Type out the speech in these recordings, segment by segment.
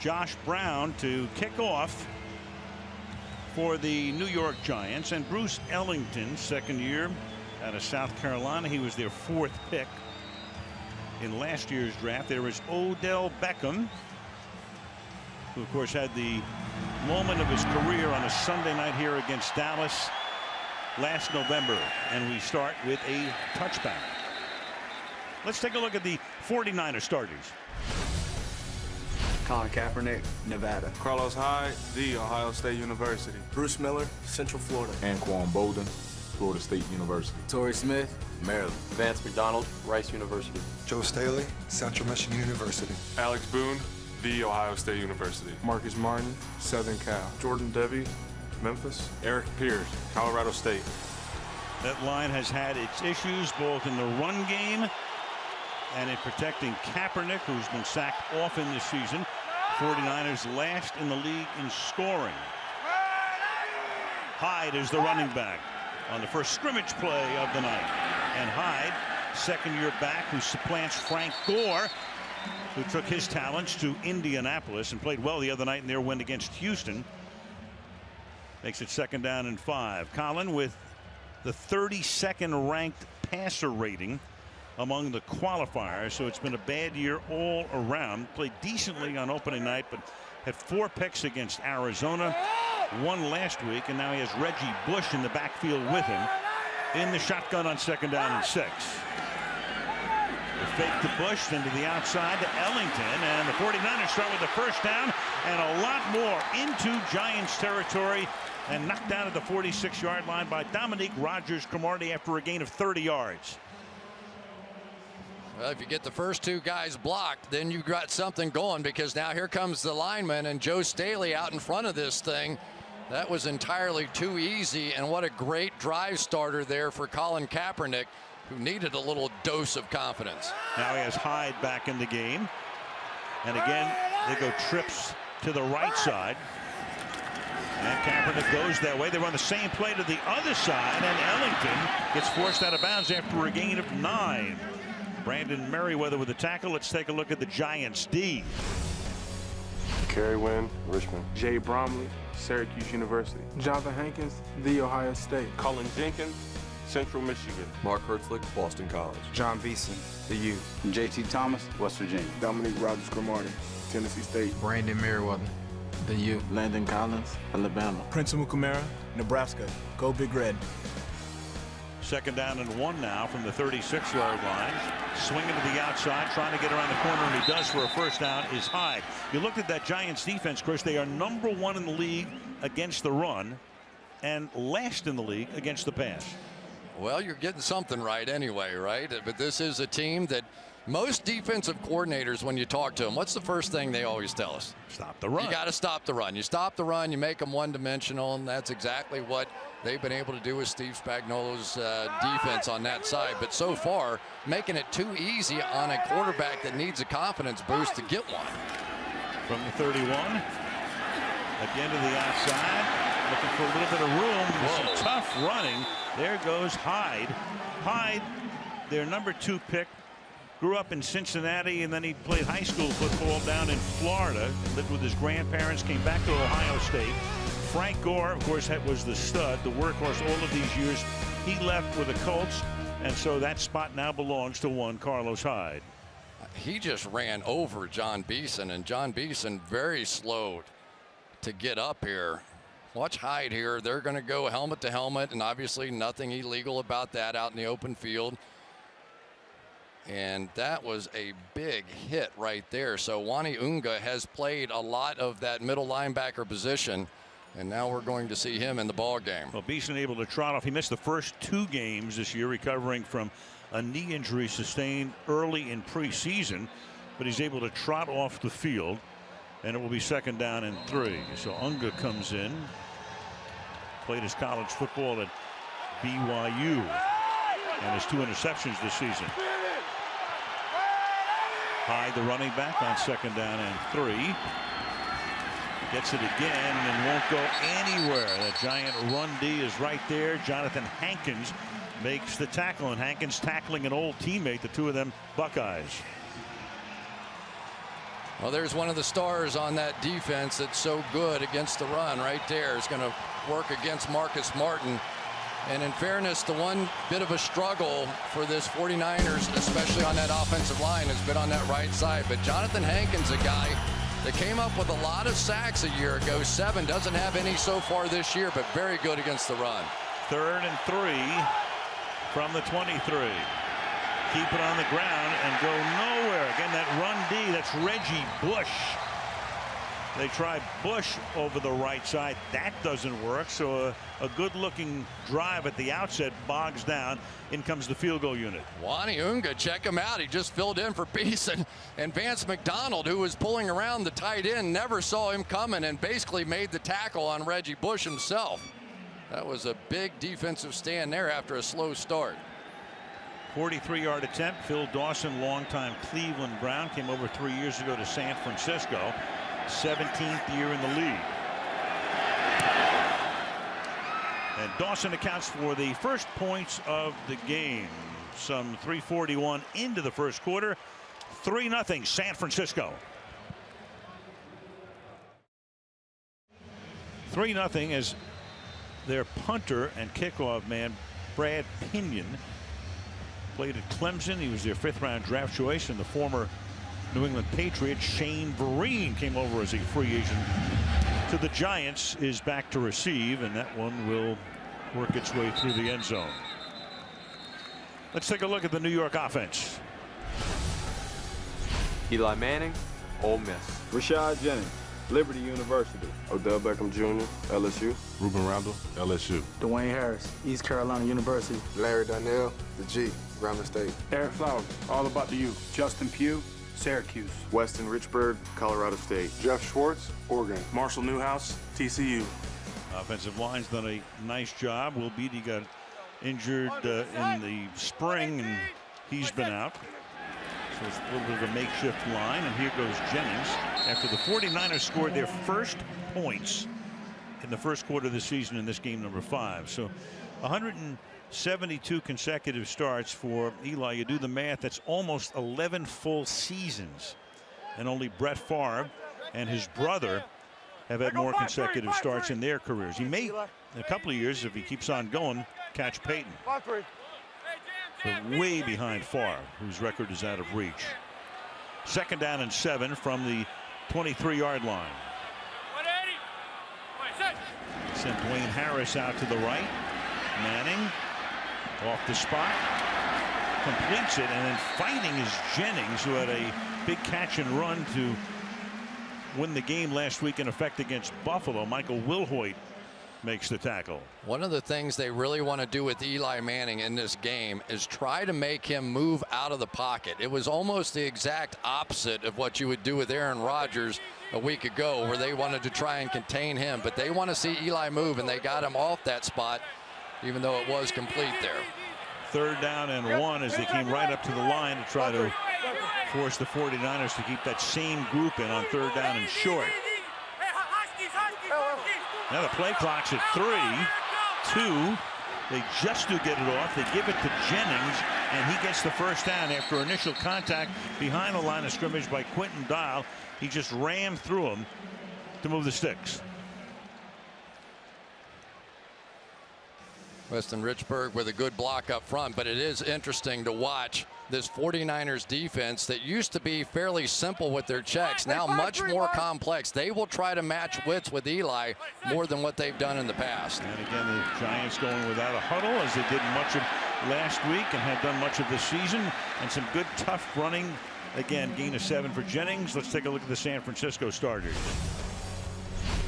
Josh Brown to kick off for the New York Giants, and Bruce Ellington, second year out of South Carolina. He was their 4th pick in last year's draft. There was Odell Beckham, who of course had the moment of his career on a Sunday night here against Dallas last November, and we start with a touchback. Let's take a look at the 49er starters. Colin Kaepernick, Nevada. Carlos Hyde, The Ohio State University. Bruce Miller, Central Florida. Anquan Bolden, Florida State University. Torrey Smith, Maryland. Vance McDonald, Rice University. Joe Staley, Central Michigan University. Alex Boone, The Ohio State University. Marcus Martin, Southern Cal. Jordan Devey, Memphis. Eric Pierce, Colorado State. That line has had its issues both in the run game and in protecting Kaepernick, who's been sacked often this season. 49ers last in the league in scoring. Hyde is the running back on the first scrimmage play of the night. And Hyde, second-year back, who supplants Frank Gore, who took his talents to Indianapolis and played well the other night in their win against Houston. Makes it 2nd down and 5. Colin with the 32nd ranked passer rating among the qualifiers, so it's been a bad year all around. Played decently on opening night, but had 4 picks against Arizona, 1 last week, and now he has Reggie Bush in the backfield with him in the shotgun on 2nd down and 6. The fake to Bush, then to the outside to Ellington, and the 49ers start with the first down and a lot more into Giants territory, and knocked down at the 46-yard line by Dominique Rodgers-Cromartie after a gain of 30 yards. Well, if you get the first 2 guys blocked, then you've got something going, because now here comes the lineman and Joe Staley out in front of this thing. That was entirely too easy, and what a great drive starter there for Colin Kaepernick, who needed a little dose of confidence. Now he has Hyde back in the game. And again, they go trips to the right side. And Kaepernick goes that way. They run the same play to the other side, and Ellington gets forced out of bounds after a gain of 9. Brandon Merriweather with the tackle. Let's take a look at the Giants D. Kerry Wynn, Richmond. Jay Bromley, Syracuse University. Jonathan Hankins, The Ohio State. Colin Jenkins, Central Michigan. Mark Hertzlich, Boston College. John Beeson, The U. J.T. Thomas, West Virginia. Dominique Rodgers-Cromartie, Tennessee State. Brandon Merriweather, The U. Landon Collins, Alabama. Prince Amukamara, Nebraska. Go Big Red. 2nd down and 1 now from the 36-yard line. Swinging to the outside, trying to get around the corner, and he does for a first down, is Hyde. You looked at that Giants defense, Chris. They are number 1 in the league against the run and last in the league against the pass. Well, you're getting something right anyway, right? But this is a team that most defensive coordinators, when you talk to them, what's the first thing they always tell us? Stop the run. You got to stop the run. You stop the run, you make them one-dimensional, and that's exactly what they've been able to do with Steve Spagnuolo's defense on that side. But so far, making it too easy on a quarterback that needs a confidence boost to get one. From the 31, again to the outside, looking for a little bit of room. Some tough running. There goes Hyde. Hyde, their number 2 pick, grew up in Cincinnati, and then he played high school football down in Florida, lived with his grandparents, came back to Ohio State. Frank Gore, of course, was the stud, the workhorse all of these years. He left with the Colts, and so that spot now belongs to one Carlos Hyde. He just ran over John Beeson, and John Beeson very slow to get up here. Watch Hyde here. They're going to go helmet to helmet, and obviously nothing illegal about that out in the open field. And that was a big hit right there. So Wani Unga has played a lot of that middle linebacker position, and now we're going to see him in the ball game. Well, Beeson able to trot off. He missed the first 2 games this year, recovering from a knee injury sustained early in preseason, but he's able to trot off the field, and it will be 2nd down and 3. So Unga comes in, played his college football at BYU, and has 2 interceptions this season. Hyde, the running back, on 2nd down and 3. Gets it again and won't go anywhere. The Giant run D is right there. Jonathan Hankins makes the tackle, and Hankins tackling an old teammate, the 2 of them Buckeyes. Well, there's one of the stars on that defense that's so good against the run right there. Is going to work against Marcus Martin. And in fairness, the one bit of a struggle for this 49ers, especially on that offensive line, has been on that right side. But Jonathan Hankins, a guy that came up with a lot of sacks a year ago. 7, doesn't have any so far this year, but very good against the run. 3rd and 3 from the 23. Keep it on the ground and go nowhere. Again, that run D, that's Reggie Bush. They tried Bush over the right side. That doesn't work. So a good-looking drive at the outset bogs down. In comes the field goal unit. Wani Unga, check him out. He just filled in for Beeson. And Vance McDonald, who was pulling around the tight end, never saw him coming and basically made the tackle on Reggie Bush himself. That was a big defensive stand there after a slow start. 43-yard attempt. Phil Dawson, longtime Cleveland Brown, came over 3 years ago to San Francisco. 17th year in the league. And Dawson accounts for the first points of the game. Some 3:41 into the first quarter. 3-0 San Francisco. 3-0 as their punter and kickoff man Brad Pinion played at Clemson. He was their 5th-round draft choice, and the former New England Patriot Shane Vereen came over as a free agent to the Giants. Is back to receive, and that one will work its way through the end zone. Let's take a look at the New York offense. Eli Manning, Ole Miss. Rashad Jennings, Liberty University. Odell Beckham Jr., LSU. Ruben Randall, LSU. Dwayne Harris, East Carolina University. Larry Donnell, the G, Grambling State. Eric Flowers, All About the U. Justin Pugh, Syracuse. Weston Richburg, Colorado State. Jeff Schwartz, Oregon. Marshall Newhouse, TCU. Offensive line's done a nice job. Will Beatty got injured in the spring, and he's been out. So it's a little bit of a makeshift line, and here goes Jennings. After the 49ers scored their first points in the first quarter of the season in this game number 5. So 172 consecutive starts for Eli. You do the math, that's almost 11 full seasons. And only Brett Favre and his brother have had more consecutive starts in their careers. He may, in a couple of years, if he keeps on going, catch Peyton. But way behind Favre, whose record is out of reach. 2nd down and 7 from the 23-yard line. Sent Dwayne Harris out to the right. Manning off the spot, completes it, and then fighting is Jennings, who had a big catch and run to win the game last week in effect against Buffalo. Michael Wilhoit makes the tackle. One of the things they really want to do with Eli Manning in this game is try to make him move out of the pocket. It was almost the exact opposite of what you would do with Aaron Rodgers a week ago, where they wanted to try and contain him. But they want to see Eli move, and they got him off that spot, even though it was complete there. 3rd down and 1 as they came right up to the line to try to force the 49ers to keep that same group in on 3rd down and short. Now the play clock's at 3, 2. They just do get it off. They give it to Jennings, and he gets the first down after initial contact behind the line of scrimmage by Quentin Dial. He just rammed through him to move the sticks. Weston Richburg with a good block up front, but it is interesting to watch this 49ers defense that used to be fairly simple with their checks, now much more complex. They will try to match wits with Eli more than what they've done in the past. And again, the Giants going without a huddle, as they did much of last week and have done much of this season, and some good tough running. Again, gain of 7 for Jennings. Let's take a look at the San Francisco starters.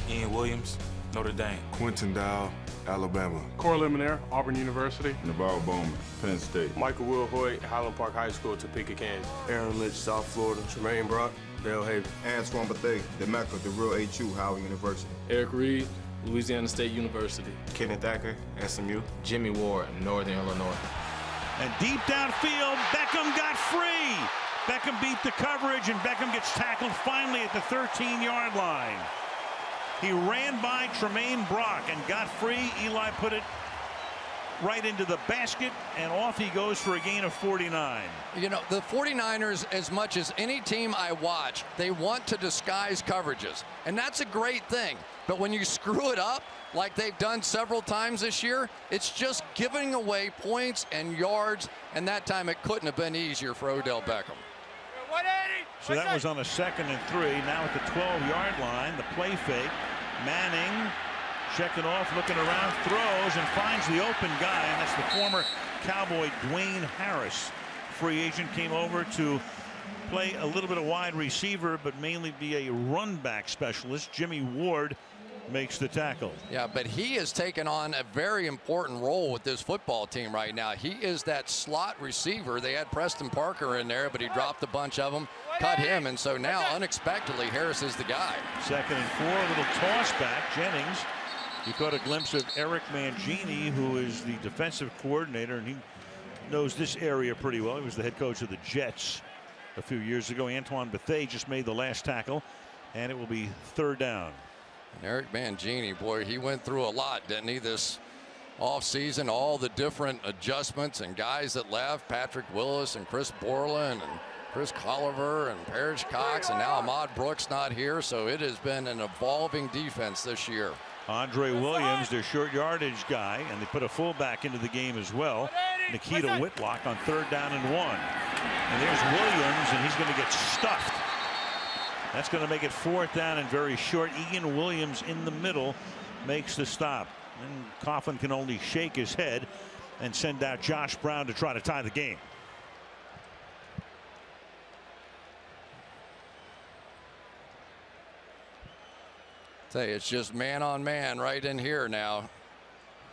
Ian Williams, Notre Dame. Quentin Dow, Alabama. Corey Lemonnier, Auburn University. Navarro Bowman, Penn State. Michael Wilhoit, Highland Park High School, Topeka, Kansas. Aaron Lynch, South Florida. Tremaine Brock, Belhaven. Antoine Bethea, the Mecca, the real HU, Howard University. Eric Reed, Louisiana State University. Kenneth Thacker, SMU. Jimmy Ward, Northern Illinois. And deep downfield, Beckham got free. Beckham beat the coverage, and Beckham gets tackled finally at the 13-yard line. He ran by Tremaine Brock and got free. Eli put it right into the basket, and off he goes for a gain of 49. You know, the 49ers, as much as any team I watch, they want to disguise coverages, and that's a great thing. But when you screw it up, like they've done several times this year, it's just giving away points and yards, and that time it couldn't have been easier for Odell Beckham. So that was on a 2nd and 3. Now at the 12-yard line, the play fake. Manning checking off, looking around, throws, and finds the open guy, and that's the former Cowboy Dwayne Harris. Free agent, came over to play a little bit of wide receiver, but mainly be a run back specialist. Jimmy Ward makes the tackle. Yeah, but he has taken on a very important role with this football team right now. He is that slot receiver. They had Preston Parker in there, but he dropped a bunch of them, cut him, and so now unexpectedly Harris is the guy. 2nd and 4, a little toss back. Jennings, you caught a glimpse of Eric Mangini, who is the defensive coordinator, and he knows this area pretty well. He was the head coach of the Jets a few years ago. Antoine Bethea just made the last tackle, and it will be 3rd down. Eric Mangini, boy, he went through a lot, didn't he, this offseason? All the different adjustments and guys that left, Patrick Willis and Chris Borland and Chris Colliver and Parrish Cox, and now Ahmad Brooks not here, so it has been an evolving defense this year. Andre Williams, their short yardage guy, and they put a fullback into the game as well. Nikita Whitlock on 3rd down and 1. And there's Williams, and he's going to get stuffed. That's going to make it 4th down and very short. Ian Williams in the middle makes the stop. And Coughlin can only shake his head and send out Josh Brown to try to tie the game. Tell you, it's just man on man right in here now.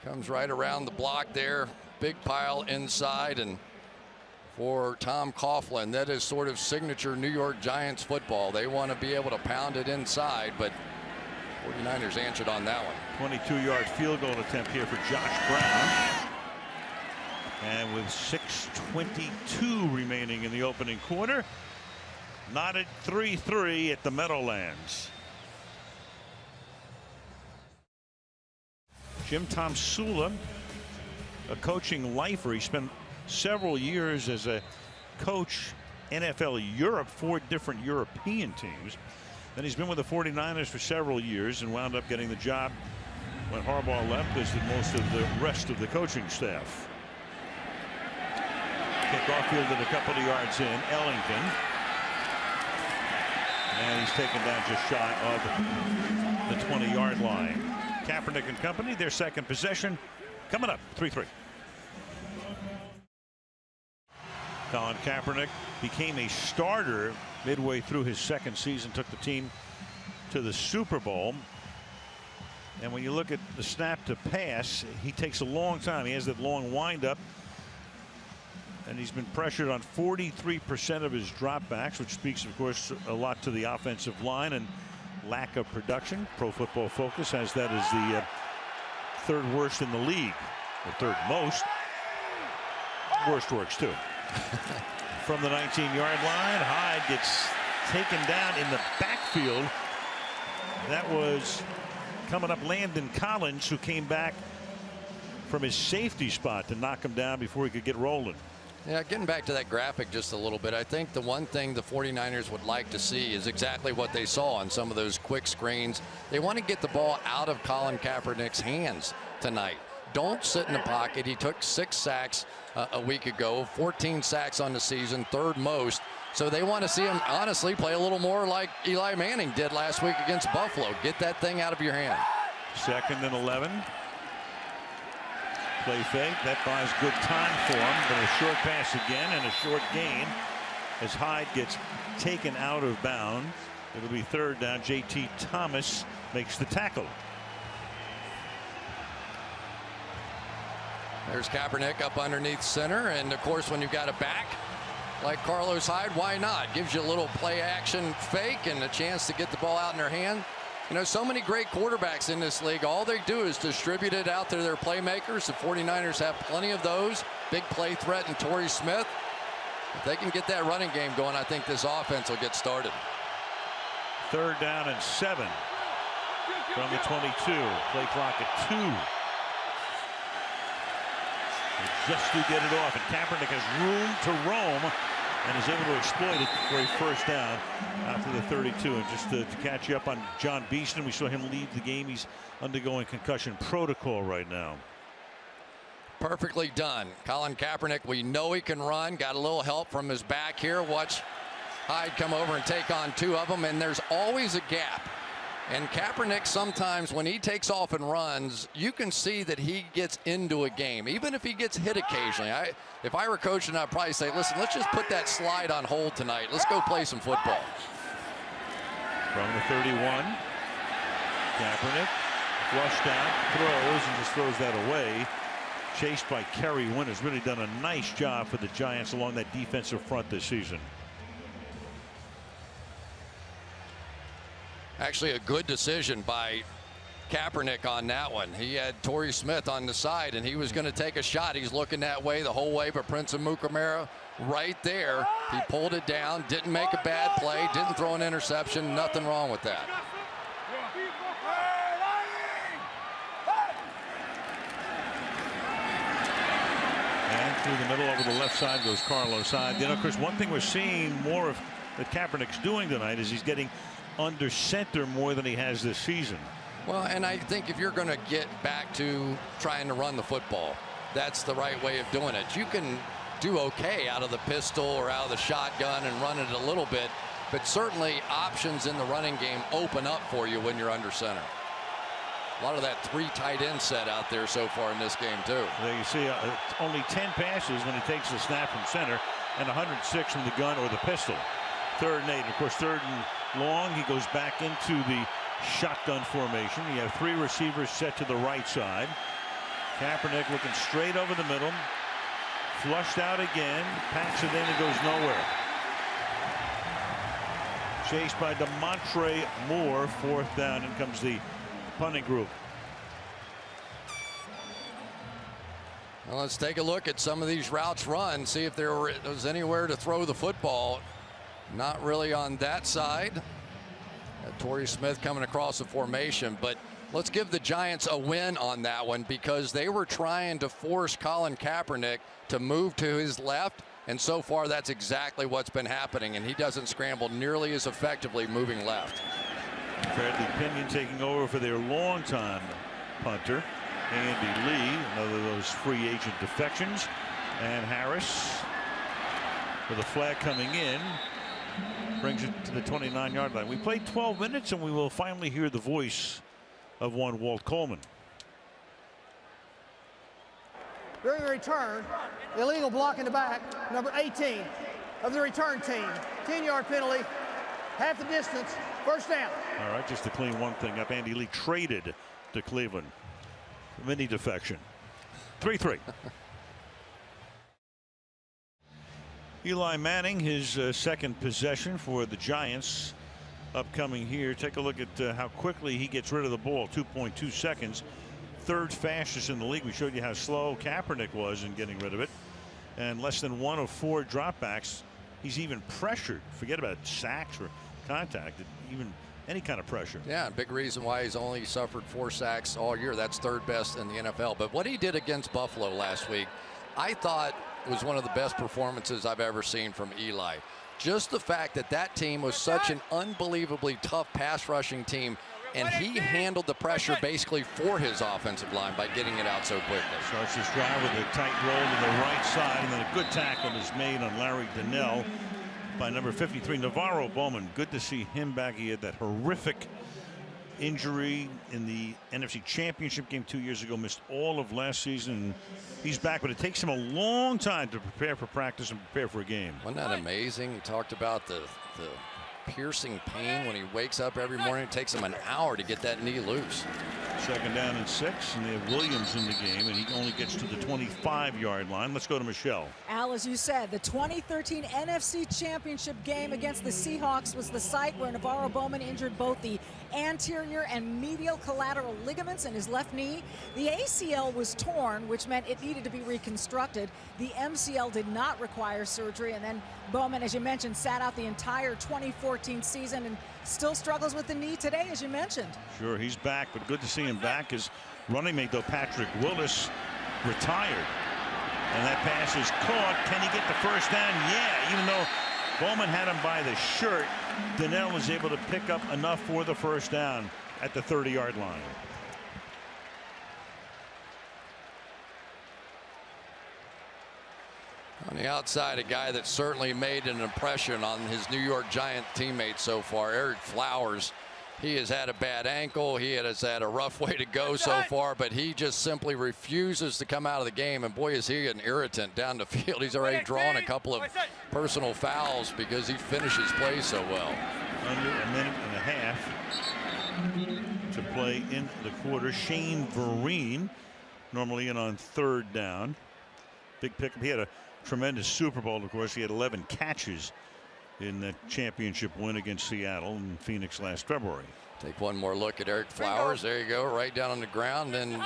Comes right around the block there. Big pile inside, and for Tom Coughlin, that is sort of signature New York Giants football. They want to be able to pound it inside, but 49ers answered on that one. 22-yard field goal attempt here for Josh Brown. And with 6:22 remaining in the opening quarter, knotted 3-3 at the Meadowlands. Jim Tomsula, a coaching lifer. He spent several years as a coach, NFL Europe, 4 different European teams. Then he's been with the 49ers for several years and wound up getting the job when Harbaugh left, as did most of the rest of the coaching staff. Kickoff fielded a couple of yards in. Ellington. And he's taken down just shy of the 20-yard line. Kaepernick and company, their second possession coming up. 3-3. Colin Kaepernick became a starter midway through his second season, took the team to the Super Bowl. And when you look at the snap to pass, he takes a long time. He has that long windup, and he's been pressured on 43% of his dropbacks, which speaks, of course, a lot to the offensive line and lack of production. Pro Football Focus has that as the 3rd worst in the league, or 3rd most. Worst works too. From the 19-yard line, Hyde gets taken down in the backfield. That was coming up Landon Collins, who came back from his safety spot to knock him down before he could get rolling. Yeah, getting back to that graphic just a little bit, I think the one thing the 49ers would like to see is exactly what they saw on some of those quick screens. They want to get the ball out of Colin Kaepernick's hands tonight. Don't sit in the pocket. He took 6 sacks a week ago, 14 sacks on the season, 3rd most. So they want to see him, honestly, play a little more like Eli Manning did last week against Buffalo. Get that thing out of your hand. 2nd and 11. Play fake. That buys good time for him, but a short pass again and a short gain as Hyde gets taken out of bounds. It'll be 3rd down. J.T. Thomas makes the tackle. There's Kaepernick up underneath center, and of course when you've got a back like Carlos Hyde, why not? Gives you a little play action fake and a chance to get the ball out in their hand. You know, so many great quarterbacks in this league. All they do is distribute it out to their playmakers. The 49ers have plenty of those. Big play threat in Torrey Smith. If they can get that running game going, I think this offense will get started. 3rd down and 7 from the 22. Play clock at 2. Just to get it off, and Kaepernick has room to roam and is able to exploit it for a first down out to the 32. And just to catch you up on John Beeston, we saw him leave the game. He's undergoing concussion protocol right now. Perfectly done. Colin Kaepernick, we know he can run. Got a little help from his back here. Watch Hyde come over and take on two of them, and there's always a gap. And Kaepernick, sometimes when he takes off and runs, you can see that he gets into a game, even if he gets hit occasionally. If I were coaching, I'd probably say, listen, let's just put that slide on hold tonight. Let's go play some football. From the 31, Kaepernick flushed out, throws, and just throws that away. Chased by Kerry Winters. Really done a nice job for the Giants along that defensive front this season. Actually, a good decision by Kaepernick on that one. He had Torrey Smith on the side, and he was going to take a shot. He's looking that way the whole way, but Prince Amukamara right there. He pulled it down, didn't make a bad play, didn't throw an interception. Nothing wrong with that. And through the middle over the left side goes Carlos Hyde. You know, Chris, one thing we're seeing more of that Kaepernick's doing tonight is he's getting under center more than he has this season. Well, and I think if you're going to get back to trying to run the football, that's the right way of doing it. You can do okay out of the pistol or out of the shotgun and run it a little bit, but certainly options in the running game open up for you when you're under center. A lot of that 3 tight end set out there so far in this game too. There you see only 10 passes when he takes the snap from center and 106 from the gun or the pistol. 3rd and 8. Of course, 3rd and long, he goes back into the shotgun formation. You have 3 receivers set to the right side. Kaepernick looking straight over the middle. Flushed out again. Packs it in and goes nowhere. Chased by DeMontre Moore. 4th down. In comes the punting group. Well, let's take a look at some of these routes run. See if there was anywhere to throw the football. Not really on that side. Torrey Smith coming across the formation, but let's give the Giants a win on that one because they were trying to force Colin Kaepernick to move to his left, and so far that's exactly what's been happening, and he doesn't scramble nearly as effectively moving left. Bradley Pinion taking over for their longtime punter, Andy Lee, another of those free agent defections, and Harris with a flag coming in. Brings it to the 29-yard line. We played 12 minutes, and we will finally hear the voice of one Walt Coleman. During the return, illegal block in the back, number 18 of the return team. 10-yard penalty, half the distance, first down. All right, just to clean one thing up, Andy Lee traded to Cleveland. Mini defection. 3-3. Eli Manning, his second possession for the Giants upcoming here. Take a look at how quickly he gets rid of the ball. 2.2 seconds. 3rd fastest in the league. We showed you how slow Kaepernick was in getting rid of it. And less than 1 of 4 dropbacks. He's even pressured. Forget about sacks or contact. Even any kind of pressure. Yeah, big reason why he's only suffered 4 sacks all year. That's 3rd best in the NFL. But what he did against Buffalo last week, I thought was one of the best performances I've ever seen from Eli. Just the fact that that team was such an unbelievably tough pass rushing team, and he handled the pressure basically for his offensive line by getting it out so quickly. Starts this drive with a tight roll to the right side, and then a good tackle is made on Larry Donnell by number 53, Navarro Bowman. Good to see him back. He had that horrific injury in the NFC Championship game 2 years ago, missed all of last season. He's back, but it takes him a long time to prepare for practice and prepare for a game. Wasn't that amazing? He talked about the piercing pain when he wakes up every morning. It takes him an hour to get that knee loose. 2nd down and 6, and they have Williams in the game, and he only gets to the 25-yard line. Let's go to Michelle. Al, as you said, the 2013 NFC Championship game against the Seahawks was the site where Navarro Bowman injured both the anterior and medial collateral ligaments in his left knee. The ACL was torn, which meant it needed to be reconstructed. The MCL did not require surgery, and then Bowman, as you mentioned, sat out the entire 2014 season and still struggles with the knee today, as you mentioned. Sure, he's back, but good to see him back. His running mate, though, Patrick Willis, retired. And that pass is caught. Can he get the first down? Yeah, even though Bowman had him by the shirt, Donnell was able to pick up enough for the first down at the 30-yard line. On the outside, a guy that certainly made an impression on his New York Giant teammates so far, Ereck Flowers. He has had a bad ankle. He has had a rough way to go so far, but he just simply refuses to come out of the game. And boy, is he an irritant down the field. He's already drawn a couple of personal fouls because he finishes plays so well. Under a minute and a half to play in the quarter. Shane Vereen normally in on third down. Big pickup. He had a tremendous Super Bowl, of course. He had 11 catches in the championship win against Seattle and Phoenix last February. Take one more look at Ereck Flowers. There you go, right down on the ground, and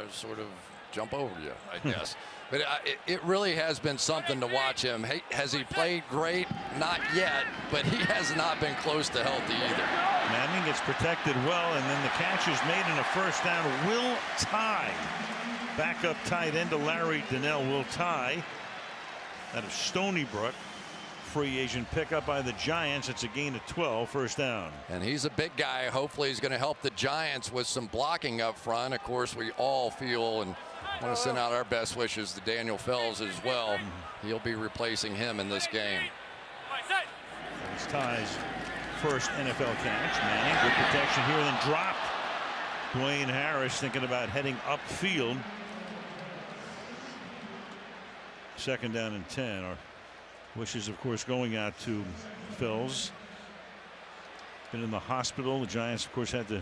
sort of jump over you, I guess. But it really has been something to watch him. Hey, has he played great? Not yet, but he has not been close to healthy either. Manning gets protected well, and then the catch is made in a first down. Will Tye, backup tight end to Larry Donnell. Will Tye out of Stony Brook. Free agent pickup by the Giants. It's a gain of 12, first down. And he's a big guy. Hopefully he's going to help the Giants with some blocking up front. Of course, we all feel and want to send out our best wishes to Daniel Fells as well. He'll be replacing him in this game. It's Ty's first NFL catch. Manning, good protection here, then dropped. Dwayne Harris thinking about heading upfield. Second down and 10. Our wishes, of course, going out to Fells. Been in the hospital. The Giants, of course, had to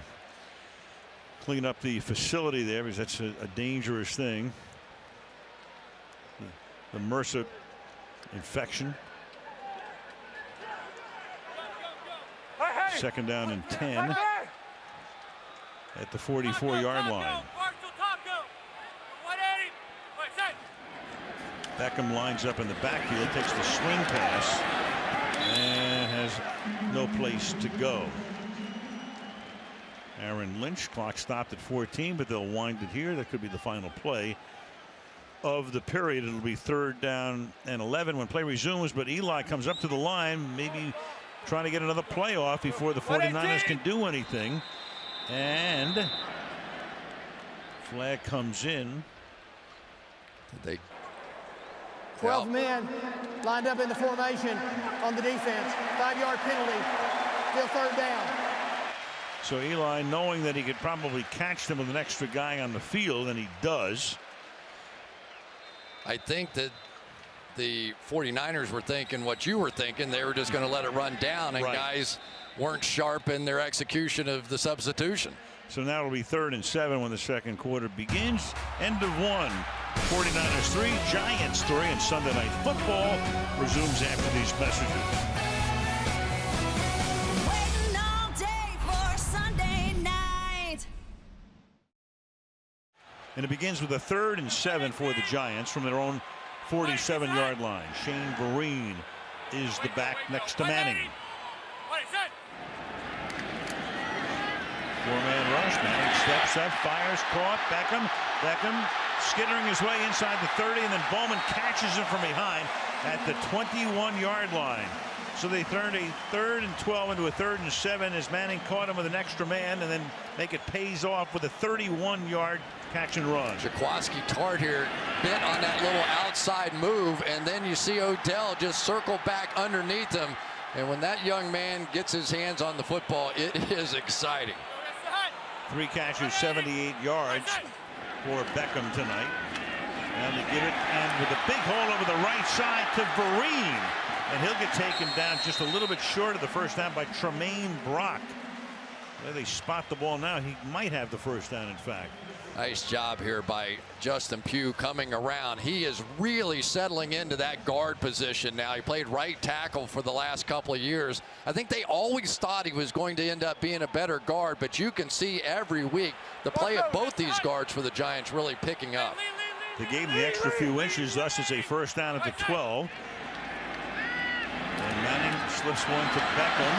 clean up the facility there because that's a dangerous thing. The MRSA infection. Second down and 10 at the 44-yard line. Beckham lines up in the backfield, takes the swing pass, and has no place to go. Aaron Lynch, clock stopped at 14, but they'll wind it here. That could be the final play of the period. It'll be third down and 11 when play resumes, but Eli comes up to the line, maybe trying to get another play off before the 49ers can do anything. And flag comes in. They 12 men lined up in the formation on the defense. 5-yard penalty. Still third down. So Eli, knowing that he could probably catch them with an extra guy on the field, and he does. I think that the 49ers were thinking what you were thinking. They were just going to let it run down, and guys weren't sharp in their execution of the substitution. So now it'll be 3rd and 7 when the second quarter begins. End of one. 49ers 3, Giants 3, and Sunday Night Football resumes after these messages. Waiting all day for Sunday night. And it begins with a 3rd and 7 for the Giants from their own 47-yard line. Shane Vereen is the back next to Manning. Four-man rush. Manning steps up, fires, caught. Beckham skittering his way inside the 30, and then Bowman catches him from behind at the 21-yard line. So they turned a 3rd and 12 into a 3rd and 7 as Manning caught him with an extra man, and then make it pays off with a 31-yard catch and run. Jaquiski Tartt here bit on that little outside move, and then you see Odell just circle back underneath him. And when that young man gets his hands on the football, it is exciting. 3 catches, 78 yards for Beckham tonight. And to give it, and with a big hole over the right side to Vereen. And he'll get taken down just a little bit short of the first down by Tremaine Brock. Where they spot the ball now, he might have the first down, in fact. Nice job here by Justin Pugh coming around. He is really settling into that guard position now. He played right tackle for the last couple of years. I think they always thought he was going to end up being a better guard, but you can see every week the play of both these guards for the Giants really picking up. They gave him the extra few inches, thus it's a first down at the 12. And Manning slips one to Beckham,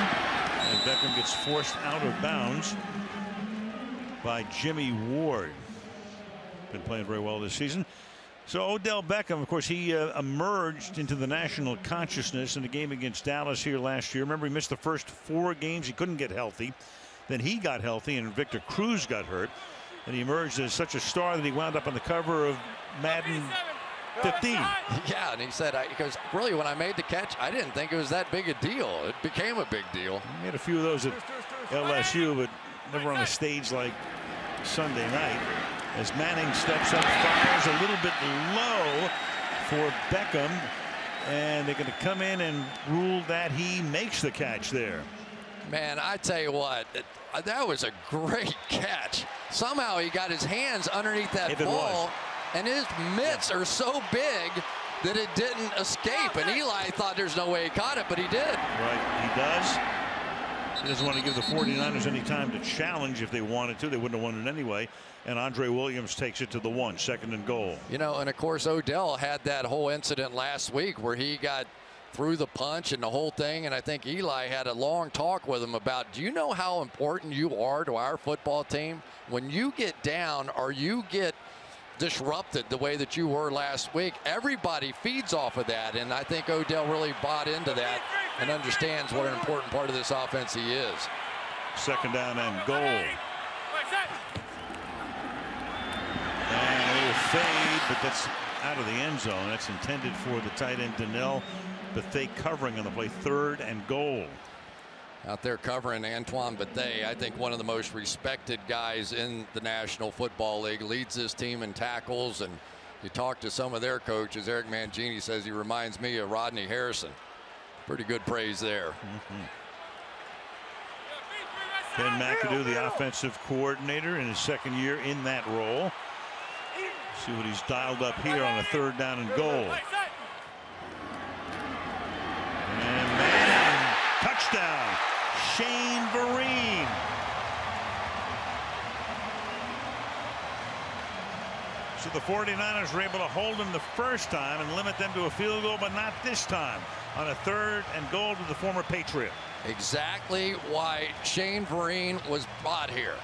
and Beckham gets forced out of bounds by Jimmy Ward. Been playing very well this season. So Odell Beckham, of course, he emerged into the national consciousness in the game against Dallas here last year. Remember, he missed the first 4 games. He couldn't get healthy. Then he got healthy, and Victor Cruz got hurt. And he emerged as such a star that he wound up on the cover of Madden 15. Yeah, and he said, he goes, really, when I made the catch, I didn't think it was that big a deal. It became a big deal. He had a few of those at LSU, but never on a stage like Sunday night. As Manning steps up, fires a little bit low for Beckham, and they're going to come in and rule that he makes the catch there. Man, I tell you what, that was a great catch. Somehow he got his hands underneath that ball, and his mitts are so big that it didn't escape. And Eli thought there's no way he caught it, but he did. Right, he does. He doesn't want to give the 49ers any time to challenge. If they wanted to, they wouldn't have won it anyway. And Andre Williams takes it to the 1, 2nd and goal. You know, and of course Odell had that whole incident last week where he got through the punch and the whole thing, and I think Eli had a long talk with him about, do you know how important you are to our football team? When you get down or you get disrupted the way that you were last week, everybody feeds off of that, and I think Odell really bought into that and understands what an important part of this offense he is. 2nd down and goal. And a little fade, but that's out of the end zone. That's intended for the tight end Donnell Bethea covering on the play. 3rd and goal. Out there covering Antoine Bethea, I think one of the most respected guys in the National Football League, leads this team in tackles, and you talk to some of their coaches. Eric Mangini says he reminds me of Rodney Harrison. Pretty good praise there. Ken McAdoo, the offensive coordinator, in his 2nd year in that role. See what he's dialed up here on a 3rd down and goal. And Manning, touchdown, Shane Vereen. So the 49ers were able to hold him the first time and limit them to a field goal, but not this time on a 3rd and goal to the former Patriot. Exactly why Shane Vereen was brought here.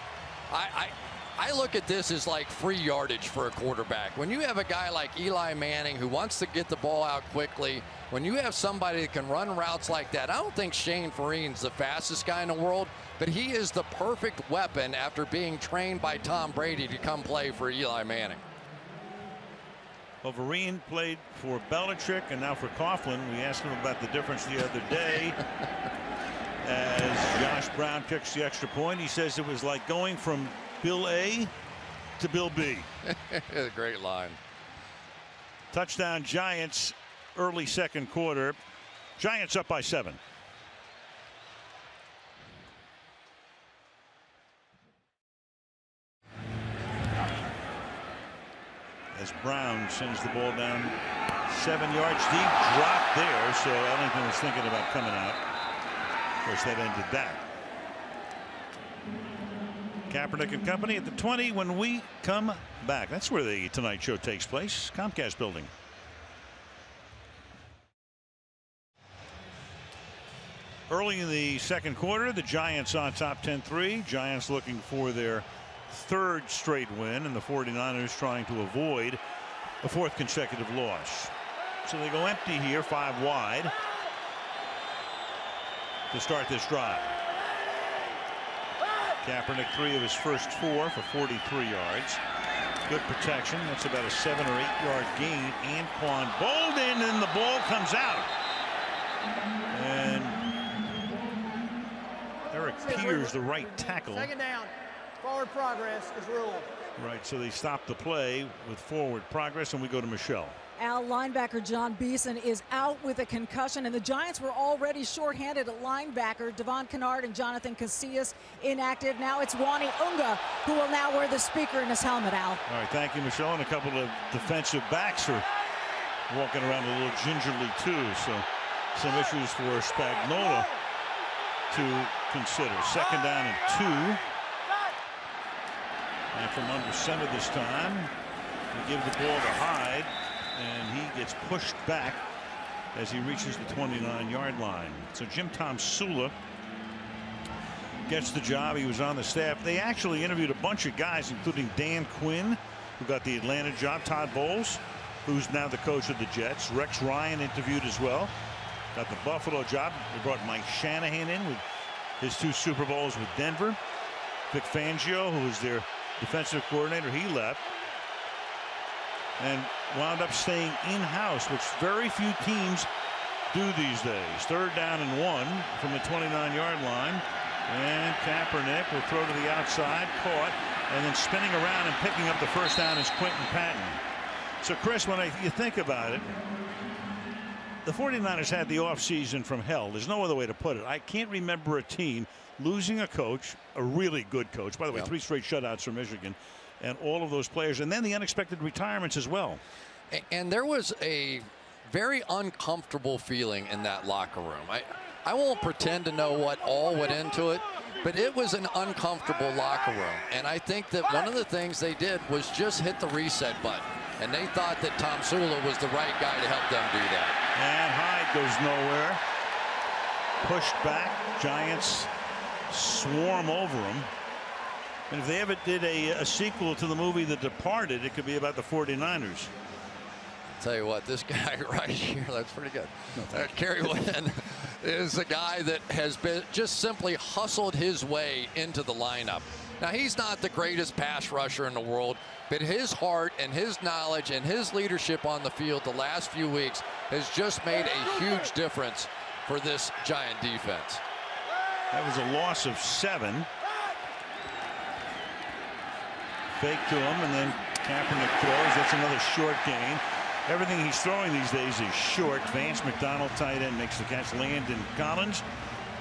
I look at this as like free yardage for a quarterback. When you have a guy like Eli Manning who wants to get the ball out quickly, when you have somebody that can run routes like that, I don't think Shane Vereen's the fastest guy in the world, but he is the perfect weapon after being trained by Tom Brady to come play for Eli Manning. Well, Vereen played for Belichick and now for Coughlin. We asked him about the difference the other day. As Josh Brown kicks the extra point, he says it was like going from Bill A to Bill B. Great line. Touchdown Giants, early 2nd quarter. Giants up by 7. As Brown sends the ball down 7 yards deep, drop there. So Ellington was thinking about coming out. Of course, that ended that. Kaepernick and company at the 20 when we come back. That's where the Tonight Show takes place. Comcast Building. Early in the 2nd quarter, the Giants on top 10-3. Giants looking for their 3rd straight win, and the 49ers trying to avoid a 4th consecutive loss. So they go empty here, 5 wide to start this drive. Kaepernick 3 of his first 4 for 43 yards. Good protection. That's about a 7 or 8 yard gain. Anquan Boldin, and the ball comes out. And Eric Pierce, the right tackle. 2nd down. Forward progress is ruled. Right, so they stop the play with forward progress, and we go to Michelle. Al, linebacker John Beeson is out with a concussion, and the Giants were already shorthanded at linebacker. Devon Kennard and Jonathan Casillas inactive. Now it's Wani Unga who will now wear the speaker in his helmet, Al. All right, thank you, Michelle. And a couple of defensive backs are walking around a little gingerly, too. So some issues for Spagnuolo to consider. 2nd down and 2. And from under center this time, we give the ball to Hyde, and he gets pushed back as he reaches the 29-yard line. So Jim Tomsula gets the job. He was on the staff. They actually interviewed a bunch of guys, including Dan Quinn, who got the Atlanta job, Todd Bowles, who's now the coach of the Jets. Rex Ryan interviewed as well. Got the Buffalo job. They brought Mike Shanahan in with his 2 Super Bowls with Denver. Vic Fangio, who was their defensive coordinator, he left and wound up staying in-house, which very few teams do these days. 3rd down and 1 from the 29-yard line. And Kaepernick will throw to the outside, caught, and then spinning around and picking up the first down is Quentin Patton. So, Chris, when you think about it, the 49ers had the offseason from hell. There's no other way to put it. I can't remember a team losing a coach, a really good coach. By the way, 3 straight shutouts for Michigan, and all of those players, and then the unexpected retirements as well. And there was a very uncomfortable feeling in that locker room. I won't pretend to know what all went into it, but it was an uncomfortable locker room. And I think that one of the things they did was just hit the reset button. And they thought that Tom Sula was the right guy to help them do that. And Hyde goes nowhere. Pushed back. Giants swarm over him. And if they ever did a sequel to the movie The Departed, it could be about the 49ers. Tell you what, this guy right here, that's pretty good. Kerry Wynn is a guy that has been just simply hustled his way into the lineup. Now, he's not the greatest pass rusher in the world, but his heart and his knowledge and his leadership on the field the last few weeks has just made a huge difference for this Giant defense. That was a loss of 7. Fake to him, and then Kaepernick throws. That's another short gain. Everything he's throwing these days is short. Vance McDonald, tight end, makes the catch. Landon Collins,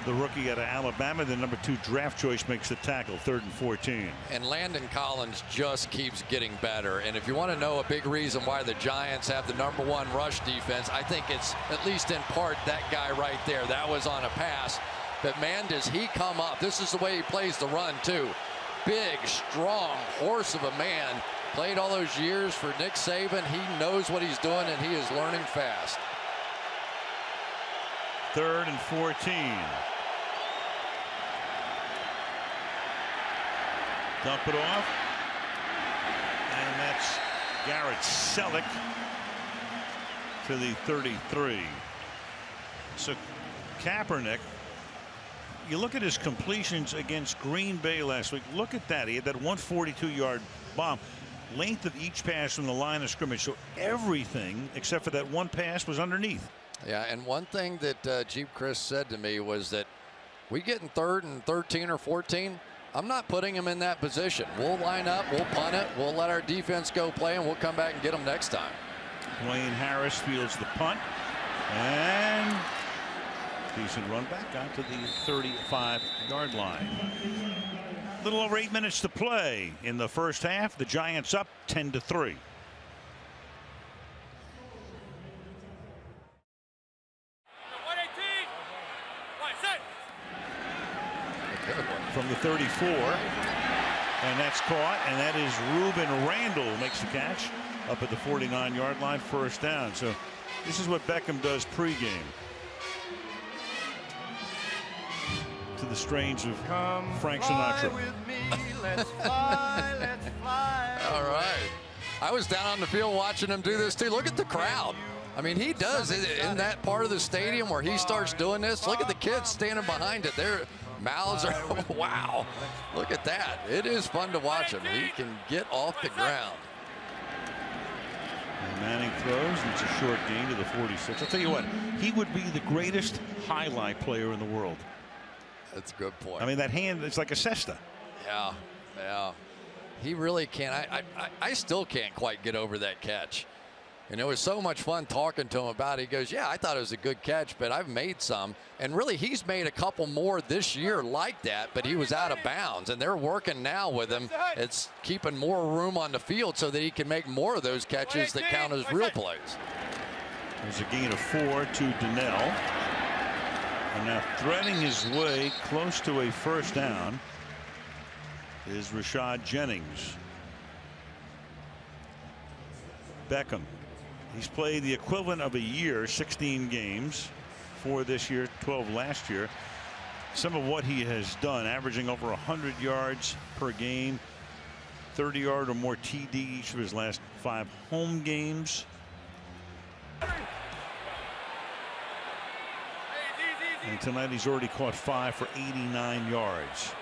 the rookie out of Alabama, the number 2 draft choice, makes the tackle. 3rd and 14. And Landon Collins just keeps getting better. And if you want to know a big reason why the Giants have the number 1 rush defense, I think it's at least in part that guy right there. That was on a pass. But man, does he come up. This is the way he plays the run too. Big, strong horse of a man. Played all those years for Nick Saban. He knows what he's doing, and he is learning fast. 3rd and 14. Dump it off. And that's Garrett Selleck to the 33. So Kaepernick, you look at his completions against Green Bay last week. Look at that. He had that 142-yard bomb. Length of each pass from the line of scrimmage. So everything except for that one pass was underneath. Yeah, and one thing that Jeep Chris said to me was that we get in 3rd and 13 or 14. I'm not putting him in that position. We'll line up, we'll punt it, we'll let our defense go play, and we'll come back and get them next time. Wayne Harris fields the punt, and decent run back out to the 35-yard line. A little over 8 minutes to play in the first half. The Giants up 10-3. From the 34, and that's caught, and that is Ruben Randall makes the catch up at the 49-yard line, 1st down. So this is what Beckham does pregame. To the strains of Frank Sinatra. Let's fly, let's fly. All right. I was down on the field watching him do this too. Look at the crowd. I mean, he does it in that part of the stadium where he starts doing this. Look at the kids standing behind it. Their mouths are, wow. Look at that. It is fun to watch him. He can get off the ground. And Manning throws, and it's a short gain to the 46. I'll tell you what, he would be the greatest highlight player in the world. That's a good point. I mean, that hand, it's like a cesta. Yeah, yeah. He really can't. I still can't quite get over that catch. And it was so much fun talking to him about it. He goes, yeah, I thought it was a good catch, but I've made some. And really, he's made a couple more this year like that, but he was out of bounds. And they're working now with him. It's keeping more room on the field so that he can make more of those catches that count as real plays. There's a gain of 4 to Donnell. And now threading his way close to a 1st down is Rashad Jennings. Beckham. He's played the equivalent of a year, 16 games, 4 this year, 12 last year. Some of what he has done, averaging over 100 yards per game, 30-yard or more TD each of his last 5 home games. And tonight he's already caught 5 for 89 yards.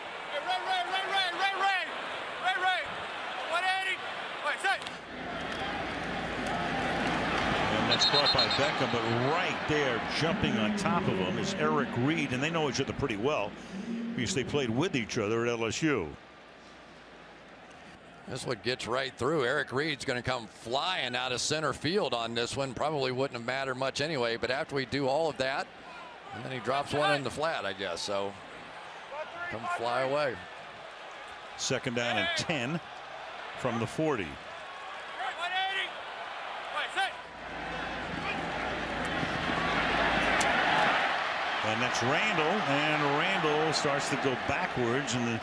And that's caught by Beckham, but right there jumping on top of him is Eric Reed, and they know each other pretty well because they played with each other at LSU. This one gets right through. Eric Reed's going to come flying out of center field on this one. Probably wouldn't have mattered much anyway, but after we do all of that, and then he drops one in the flat, I guess. So come fly away. 2nd down and 10 from the 40. And that's Randall, and Randall starts to go backwards, and the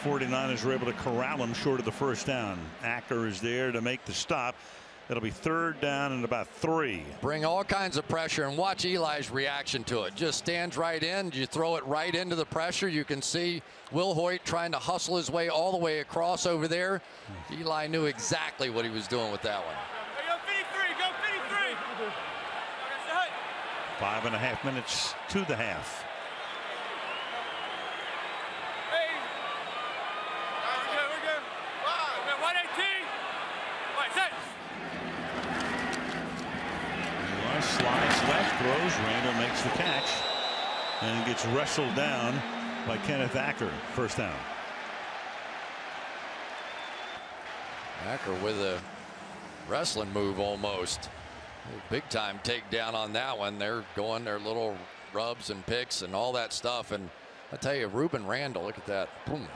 49ers were able to corral him short of the 1st down. Acker is there to make the stop. It'll be 3rd down and about 3. Bring all kinds of pressure and watch Eli's reaction to it. Just stands right in. You throw it right into the pressure. You can see Will Hoyt trying to hustle his way all the way across over there. Eli knew exactly what he was doing with that one. 5.5 minutes to the half. Slides left, throws. Randall makes the catch and gets wrestled down by Kenneth Acker. 1st down. Acker with a wrestling move almost. Big time takedown on that one. They're going their little rubs and picks and all that stuff. And I tell you, Rueben Randle, look at that. Boom.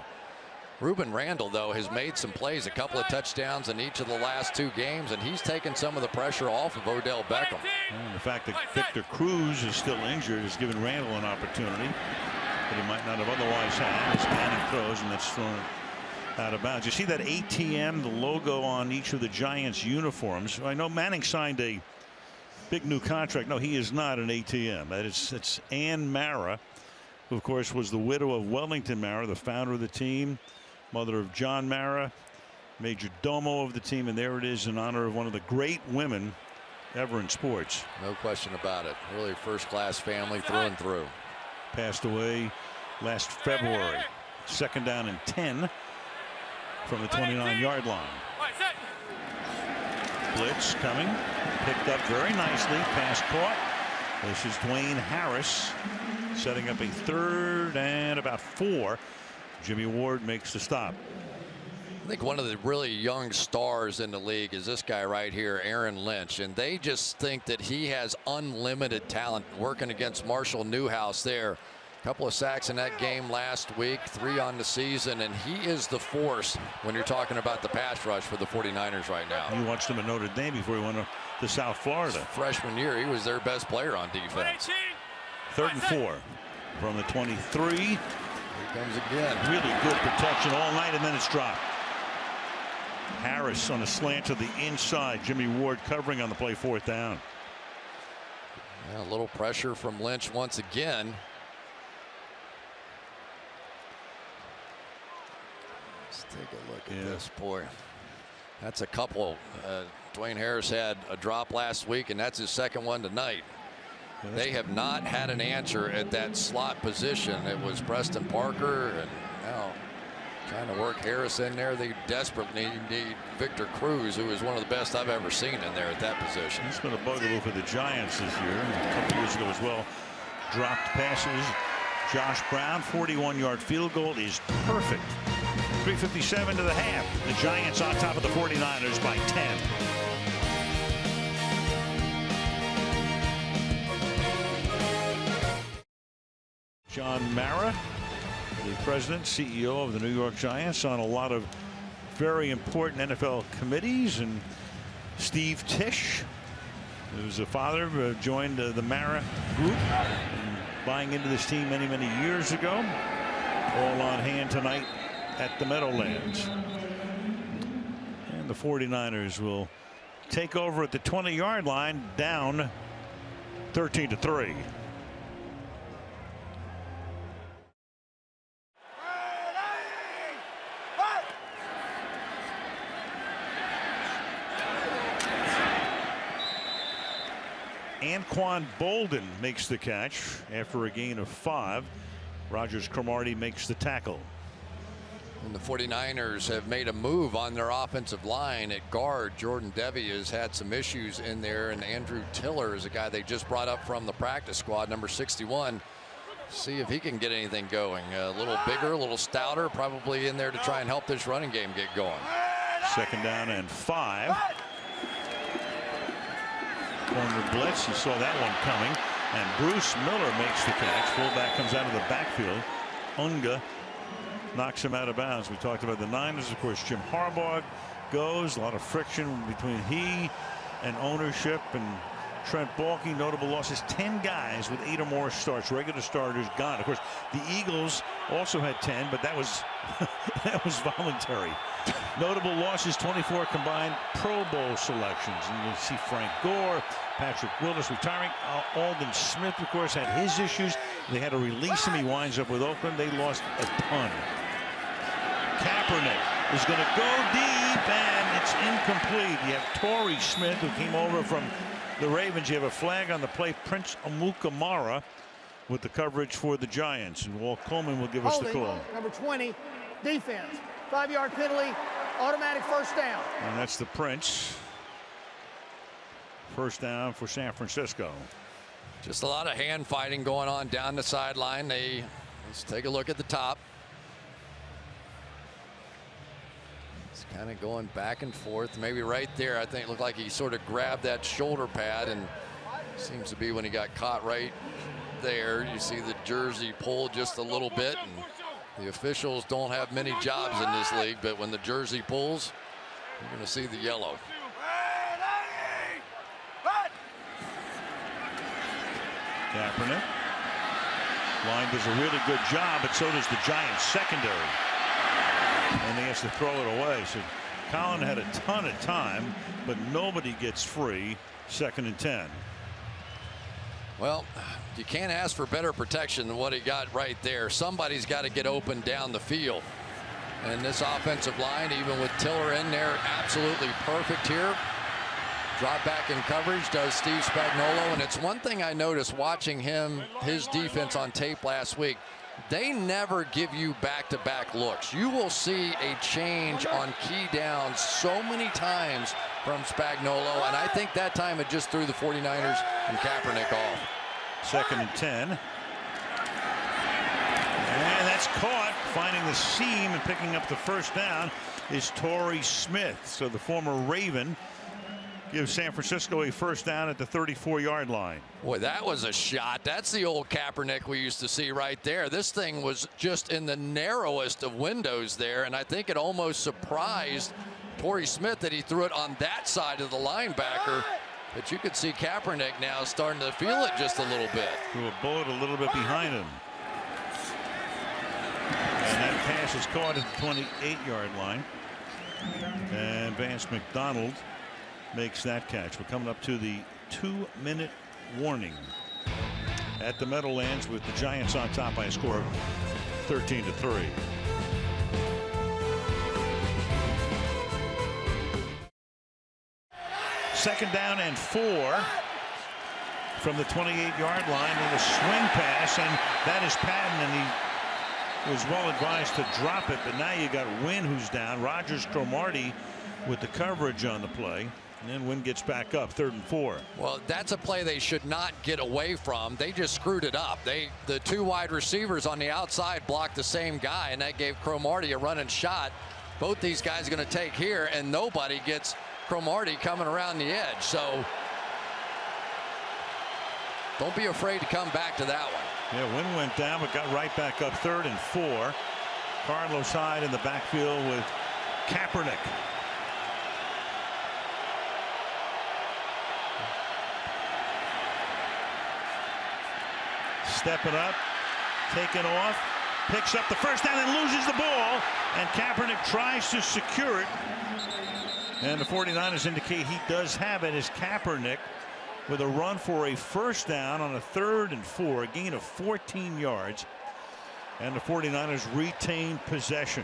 Rueben Randle, though, has made some plays, a couple of touchdowns in each of the last 2 games, and he's taken some of the pressure off of Odell Beckham. And the fact that Victor Cruz is still injured has given Randall an opportunity that he might not have otherwise had as Manning throws, and that's thrown out of bounds. You see that ATM, the logo on each of the Giants uniforms. I know Manning signed a big new contract. No, he is not an ATM. It's Ann Mara, who of course was the widow of Wellington Mara, the founder of the team, mother of John Mara, major domo of the team, and there it is in honor of one of the great women ever in sports. No question about it. Really first-class family through and through. Passed away last February. 2nd down and 10 from the 29-yard line. Blitz coming, picked up very nicely, pass caught. This is Dwayne Harris setting up a 3rd and about 4. Jimmy Ward makes the stop. I think one of the really young stars in the league is this guy right here, Aaron Lynch, and they just think that he has unlimited talent. Working against Marshall Newhouse there. A couple of sacks in that game last week, 3 on the season, and he is the force when you're talking about the pass rush for the 49ers right now. You watched him at Notre Dame before he went to South Florida. Freshman year, he was their best player on defense. 3rd and 4 from the 23. Here comes again. Really good protection all night, and then it's dropped. Harris on a slant to the inside. Jimmy Ward covering on the play, 4th down. Yeah, a little pressure from Lynch once again. Let's take a look at this. Boy, that's a couple. Dwayne Harris had a drop last week, and that's his 2nd one tonight. They have not had an answer at that slot position. It was Preston Parker, and now trying to work Harris in there. They desperately need Victor Cruz, who is one of the best I've ever seen in there at that position. He's been a bugaboo for the Giants this year, and a couple years ago as well. Dropped passes. Josh Brown, 41-yard field goal is perfect. 3:57 to the half. The Giants on top of the 49ers by 10. John Mara, the president, CEO of the New York Giants, on a lot of very important NFL committees, and Steve Tisch, who's a father, joined the Mara group, buying into this team many years ago. All on hand tonight at the Meadowlands. And the 49ers will take over at the 20-yard line, down 13-3. Anquan Bolden makes the catch after a gain of 5. Rogers Cromartie makes the tackle. And the 49ers have made a move on their offensive line at guard. Jordan Devy has had some issues in there, and Andrew Tiller is a guy they just brought up from the practice squad, number 61. See if he can get anything going. A little bigger, a little stouter, probably in there to try and help this running game get going. 2nd down and 5. Corner blitz, you saw that one coming, and Bruce Miller makes the catch. Fullback comes out of the backfield. Unga knocks him out of bounds. We talked about the Niners, of course. Jim Harbaugh goes. A lot of friction between he and ownership, and Trent Baalke. Notable losses. 10 guys with 8 or more starts. Regular starters gone. Of course, the Eagles also had 10, but that was that was voluntary. Notable losses, 24 combined Pro Bowl selections. And you see Frank Gore, Patrick Willis retiring. Aldon Smith, of course, had his issues. They had to release him. He winds up with Oakland. They lost a ton. Kaepernick is going to go deep, and it's incomplete. You have Torrey Smith, who came over from the Ravens. You have a flag on the play. Prince Amukamara with the coverage for the Giants. And Walt Coleman will give us the call. Number 20, defense. 5-yard penalty, automatic first down. And that's the Prince. First down for San Francisco. Just a lot of hand fighting going on down the sideline. Let's take a look at the top. It's kind of going back and forth. Maybe right there, I think it looked like he sort of grabbed that shoulder pad, and seems to be when he got caught right there. You see the jersey pulled just a little bit, and the officials don't have many jobs in this league, but when the jersey pulls, you're going to see the yellow. Kaepernick. Line does a really good job, but so does the Giants secondary. And he has to throw it away. So Colin had a ton of time, but nobody gets free. 2nd and 10. Well, you can't ask for better protection than what he got right there. Somebody's got to get open down the field. And this offensive line, even with Tiller in there, absolutely perfect here. Drop back in coverage does Steve Spagnuolo. And it's one thing I noticed watching his defense on tape last week. They never give you back-to-back looks. You will see a change on key downs so many times from Spagnuolo, and I think that time it just threw the 49ers and Kaepernick off. 2nd and 10. And that's caught. Finding the seam and picking up the first down is Torrey Smith. So the former Raven gives San Francisco a first down at the 34-yard line. Boy, that was a shot. That's the old Kaepernick we used to see right there. This thing was just in the narrowest of windows there, and I think it almost surprised Torrey Smith that he threw it on that side of the linebacker. But you could see Kaepernick now starting to feel it just a little bit. Threw a bullet a little bit behind him. And that pass is caught at the 28-yard line. And Vance McDonald makes that catch. We're coming up to the 2-minute warning at the Meadowlands with the Giants on top by a score of 13-3. Second down and 4 from the 28-yard line with a swing pass, and that is Patton, and he was well advised to drop it, but now you got Wynn who's down. Rogers Cromartie with the coverage on the play. And then Wynn gets back up, 3rd and 4. Well, that's a play they should not get away from. They just screwed it up. The 2 wide receivers on the outside blocked the same guy, and that gave Cromartie a running shot. Both these guys are going to take here, and nobody gets Cromartie coming around the edge. So don't be afraid to come back to that one. Yeah, Wynn went down, but got right back up, 3rd and 4. Carlos Hyde in the backfield with Kaepernick. Stepping up, taking off, picks up the first down and loses the ball, and Kaepernick tries to secure it. And the 49ers indicate he does have it as Kaepernick with a run for a first down on a 3rd and 4, a gain of 14 yards. And the 49ers retain possession.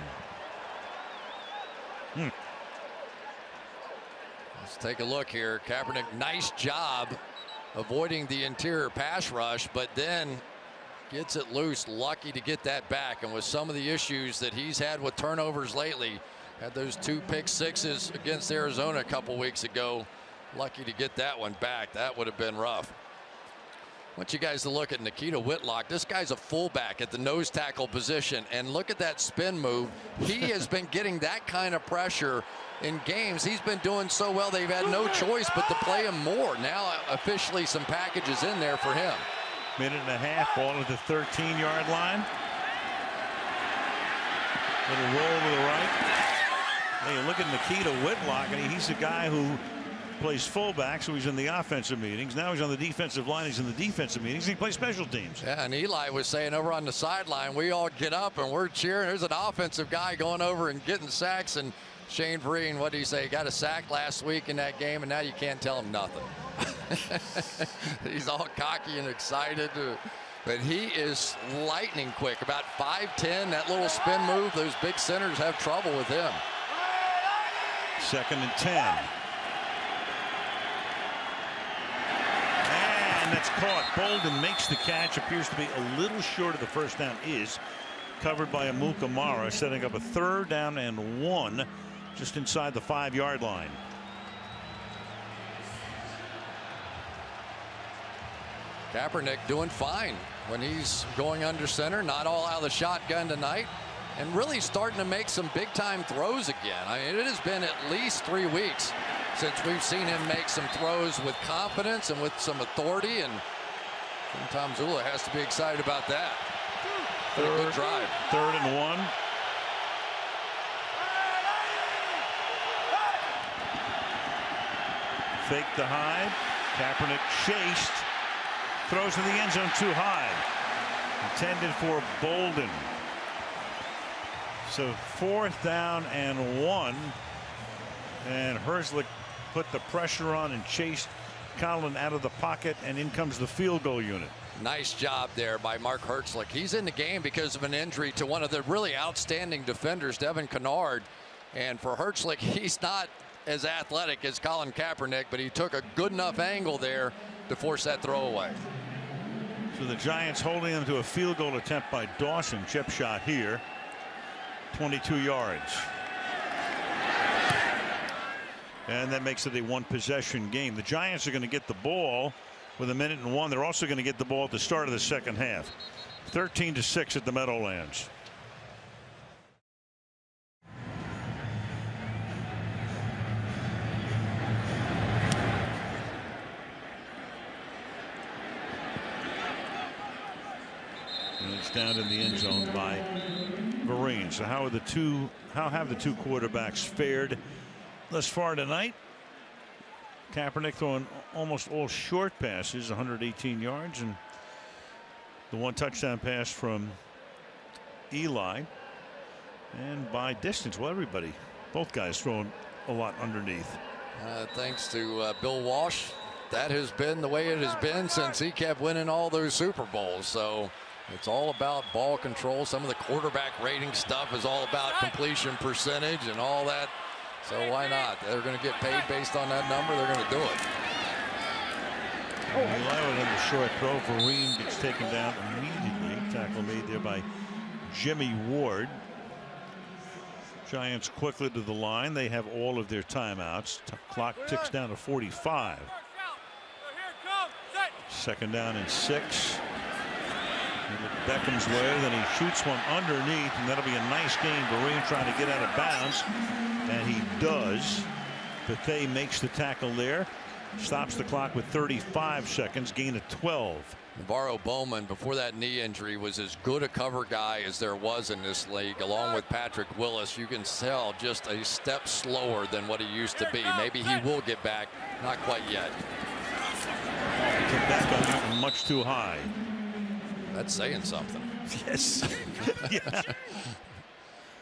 Let's take a look here. Kaepernick, nice job avoiding the interior pass rush, but then gets it loose, lucky to get that back. And with some of the issues that he's had with turnovers lately, had those 2 pick sixes against Arizona a couple weeks ago, lucky to get that one back. That would have been rough. I want you guys to look at Nikita Whitlock. This guy's a fullback at the nose tackle position, and look at that spin move. He has been getting that kind of pressure in games. He's been doing so well they've had no choice but to play him more. Now officially some packages in there for him. Minute and a half, ball at the 13-yard line. Little roll to the right. Hey, look at Nikita Whitlock, and he's a guy who plays fullback, so he's in the offensive meetings. Now he's on the defensive line. He's in the defensive meetings. He plays special teams. Yeah, and Eli was saying over on the sideline, we all get up and we're cheering. There's an offensive guy going over and getting sacks. And Shane Vereen, what did he say? Got a sack last week in that game, and now you can't tell him nothing. He's all cocky and excited. But he is lightning quick, about 5'10", that little spin move. Those big centers have trouble with him. 2nd and 10. That's caught. Bolden makes the catch. Appears to be a little short of the first down. Is covered by Amukamara, setting up a 3rd down and 1 just inside the 5-yard line. Kaepernick doing fine when he's going under center, not all out of the shotgun tonight, and really starting to make some big time throws again. I mean, it has been at least 3 weeks since we've seen him make some throws with confidence and with some authority, and Tom Zula has to be excited about that. Good drive. 3rd and 1. Fake the Hyde. Kaepernick chased. Throws in the end zone too high. Intended for Bolden. So 4th down and 1. And Herzlich put the pressure on and chased Colin out of the pocket, and in comes the field goal unit. Nice job there by Mark Herzlich. He's in the game because of an injury to one of the really outstanding defenders, Devin Kennard. And for Herzlich, he's not as athletic as Colin Kaepernick, but he took a good enough angle there to force that throwaway. So the Giants holding them to a field goal attempt by Dawson. Chip shot here. 22 yards. And that makes it a 1-possession game. The Giants are going to get the ball with 1 minute and 1. They're also going to get the ball at the start of the second half. 13-6 at the Meadowlands. And it's down in the end zone by Vereen. So how have the two quarterbacks fared thus far tonight? Kaepernick throwing almost all short passes, 118 yards, and the 1 touchdown pass from Eli. And by distance, well, everybody, both guys throwing a lot underneath. Thanks to Bill Walsh, that has been the way it has been since he kept winning all those Super Bowls. So it's all about ball control. Some of the quarterback rating stuff is all about completion percentage and all that. So why not? They're going to get paid based on that number. They're going to do it. Eli with the short throw. Vereen gets taken down immediately. Tackle made there by Jimmy Ward. Giants quickly to the line. They have all of their timeouts. Clock ticks down to 45. 2nd down and 6. Beckham's way, then he shoots one underneath, and that'll be a nice game. Vereen trying to get out of bounds, and he does. Pate makes the tackle there, stops the clock with 35 seconds, gain of 12. NaVorro Bowman, before that knee injury, was as good a cover guy as there was in this league, along with Patrick Willis. You can tell just a step slower than what he used to be. Maybe he will get back, not quite yet. Took that gun much too high. That's saying something. Yes. Yeah.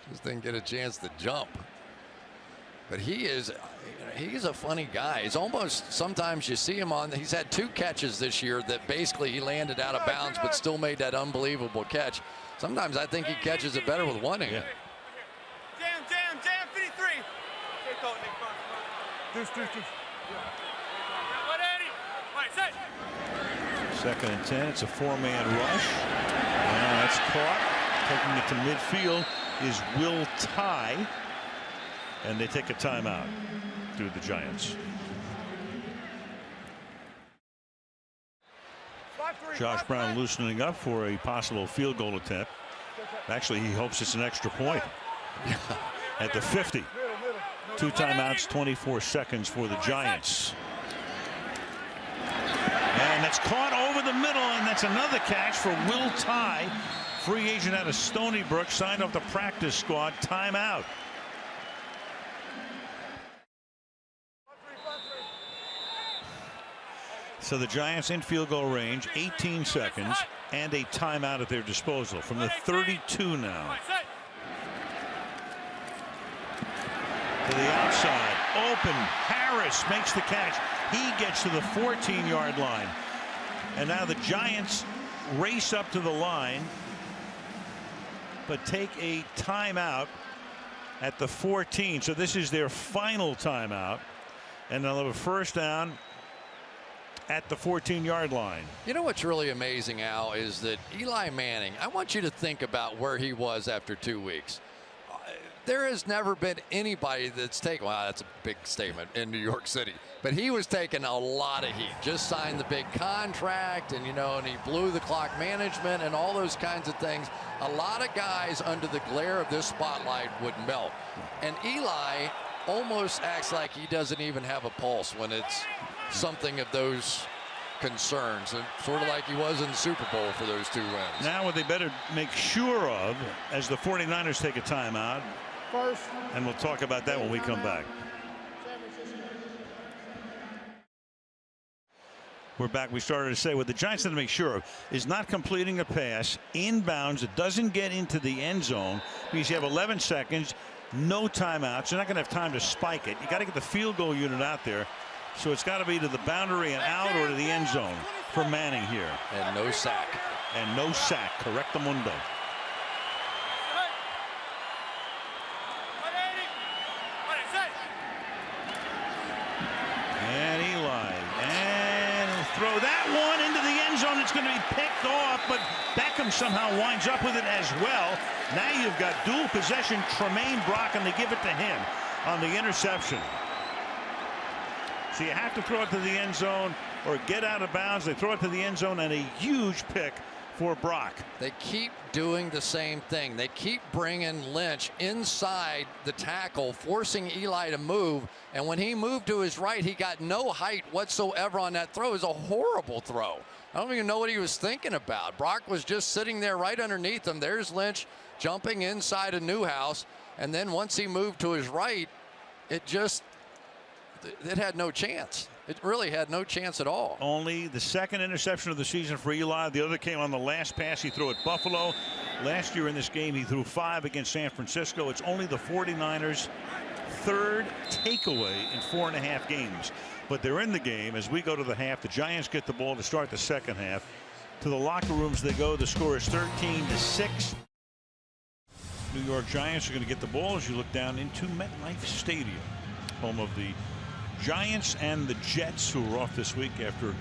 Just didn't get a chance to jump. But he's a funny guy. He's almost, sometimes you see him on, he's had 2 catches this year that basically he landed out of bounds but still made that unbelievable catch. Sometimes I think he catches it better with one hand. Jam 53. 2nd and 10. It's a 4-man rush. That's caught. Taking it to midfield is Will Tye. And they take a timeout through the Giants. Josh Brown loosening up for a possible field goal attempt. Actually, he hopes it's an extra point at the 50. 2 timeouts, 24 seconds for the Giants. And that's caught over the middle, and that's another catch for Will Tye. Free agent out of Stony Brook, signed off the practice squad. Timeout. So the Giants in field goal range, 18 seconds, and a timeout at their disposal from the 32 now. To the outside, open. Harris makes the catch. He gets to the 14-yard line. And now the Giants race up to the line, but take a timeout at the 14. So this is their final timeout. And they'll have a first down at the 14-yard line. You know what's really amazing, Al, is that Eli Manning, I want you to think about where he was after 2 weeks. There has never been anybody that's taken, well, that's a big statement in New York City, but he was taking a lot of heat. Just signed the big contract, and and he blew the clock management and all those kinds of things. A lot of guys under the glare of this spotlight would melt. And Eli almost acts like he doesn't even have a pulse when it's something of those concerns, and sort of like he was in the Super Bowl for those 2 wins. Now what they better make sure of, as the 49ers take a timeout, and we'll talk about that when we come back. We're back. We started to say what the Giants have to make sure of is not completing a pass inbounds that doesn't get into the end zone, because you have 11 seconds, no timeouts. You're not going to have time to spike it. You got to get the field goal unit out there. So it's got to be to the boundary and out, or to the end zone for Manning here. And no sack. And no sack. Correctamundo. And Eli. And he'll throw that one into the end zone. It's going to be picked off, but Beckham somehow winds up with it as well. Now you've got dual possession, Tremaine Brock, and they give it to him on the interception. So you have to throw it to the end zone or get out of bounds. They throw it to the end zone, and a huge pick for Brock. They keep doing the same thing. They keep bringing Lynch inside the tackle, forcing Eli to move. And when he moved to his right, he got no height whatsoever on that throw. It was a horrible throw. I don't even know what he was thinking about. Brock was just sitting there right underneath him. There's Lynch jumping inside of Newhouse. And then once he moved to his right, it had no chance. It really had no chance at all. Only the 2nd interception of the season for Eli. The other came on the last pass he threw at Buffalo. Last year in this game, he threw 5 against San Francisco. It's only the 49ers' 3rd takeaway in 4.5 games. But they're in the game as we go to the half. The Giants get the ball to start the second half. To the locker rooms they go. The score is 13-6. New York Giants are going to get the ball as you look down into MetLife Stadium, home of the Giants and the Jets, who were off this week after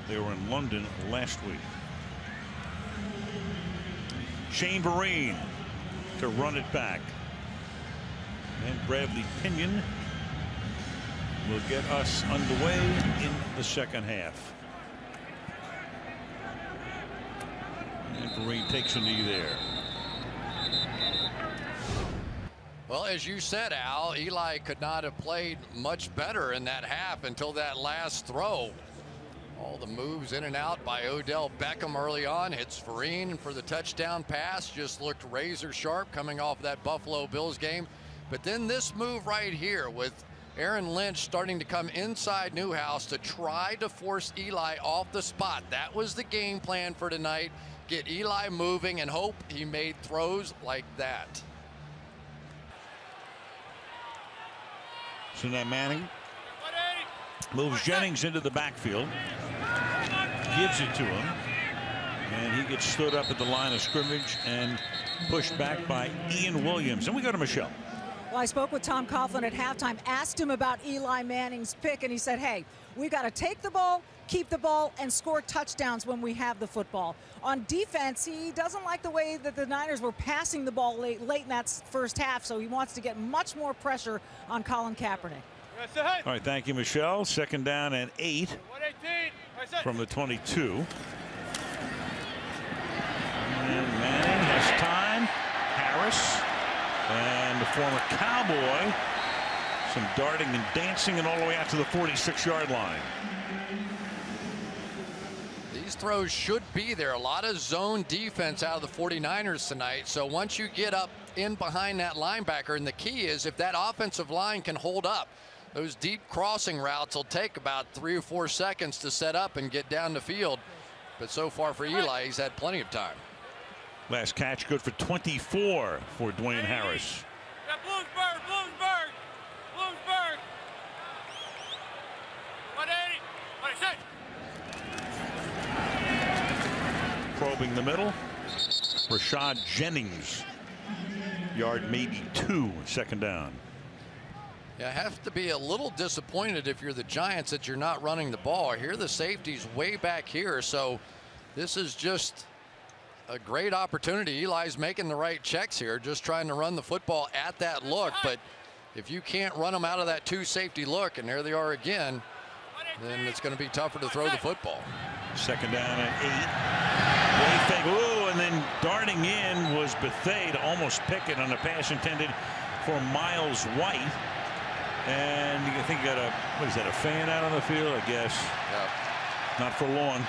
they were in London last week. Shane Vereen to run it back. And Bradley Pinion will get us underway in the second half. And Vereen takes a knee there. Well, as you said, Al, Eli could not have played much better in that half until that last throw. All the moves in and out by Odell Beckham early on. Hits Vereen for the touchdown pass. Just looked razor sharp coming off that Buffalo Bills game. But then this move right here with Aaron Lynch starting to come inside Newhouse to try to force Eli off the spot. That was the game plan for tonight. Get Eli moving and hope he made throws like that. So now Manning moves Jennings into the backfield, gives it to him, and he gets stood up at the line of scrimmage and pushed back by Ian Williams. And we go to Michelle. Well, I spoke with Tom Coughlin at halftime, asked him about Eli Manning's pick, and he said, hey, we got to take the ball, keep the ball, and score touchdowns when we have the football. On defense, he doesn't like the way that the Niners were passing the ball late in that first half, so he wants to get much more pressure on Colin Kaepernick. All right, thank you, Michelle. 2nd down and 8 from the 22. And Manning has time. Harris and the former Cowboy. Some darting and dancing and all the way out to the 46-yard line. These throws should be there. A lot of zone defense out of the 49ers tonight. So once you get up in behind that linebacker, and the key is if that offensive line can hold up, those deep crossing routes will take about 3 or 4 seconds to set up and get down the field. But so far for Eli, he's had plenty of time. Last catch good for 24 for Dwayne Harris. Bloomsburg. 180. 26. Probing the middle. Rashad Jennings. Yard maybe 2. 2nd down. You have to be a little disappointed if you're the Giants that you're not running the ball. Here the safety's way back here, so this is just a great opportunity. Eli's making the right checks here, just trying to run the football at that look. But if you can't run them out of that 2 safety look, and there they are again, then it's going to be tougher to throw the football. 2nd down and 8. Way fake. Ooh, and then darting in was Bethea to almost pick it on a pass intended for Miles White. And you think you got what is that, a fan out on the field, I guess? Yeah. Not for long.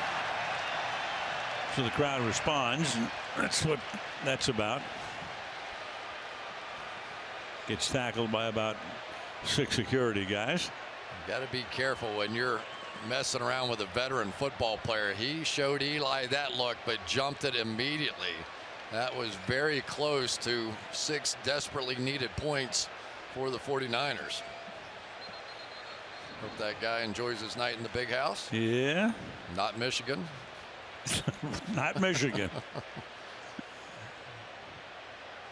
So the crowd responds, and that's what that's about. Gets tackled by about 6 security guys. You got to be careful when you're messing around with a veteran football player. He showed Eli that look, but jumped it immediately. That was very close to 6 desperately needed points for the 49ers. Hope that guy enjoys his night in the big house. Yeah. Not Michigan. Not Michigan.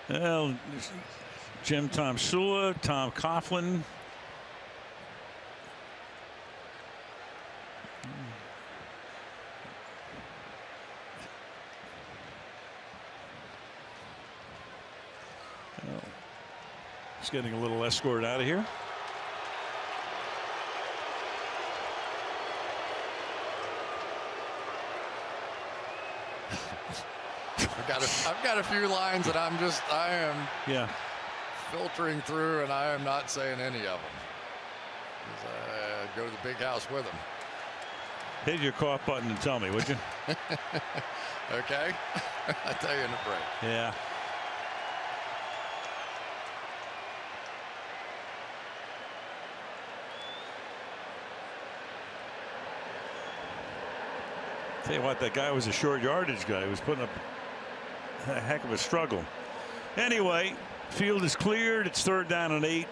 Well, Jim Tomsula, Tom Coughlin. Well, he's getting a little escort out of here. I've got a few lines that I am filtering through, and I am not saying any of them. I go to the big house with them. Hit your cough button and tell me, would you? Okay. I'll tell you in the break. Yeah. Tell you what, that guy was a short yardage guy. He was putting up a heck of a struggle. Anyway, field is cleared. It's 3rd down and 8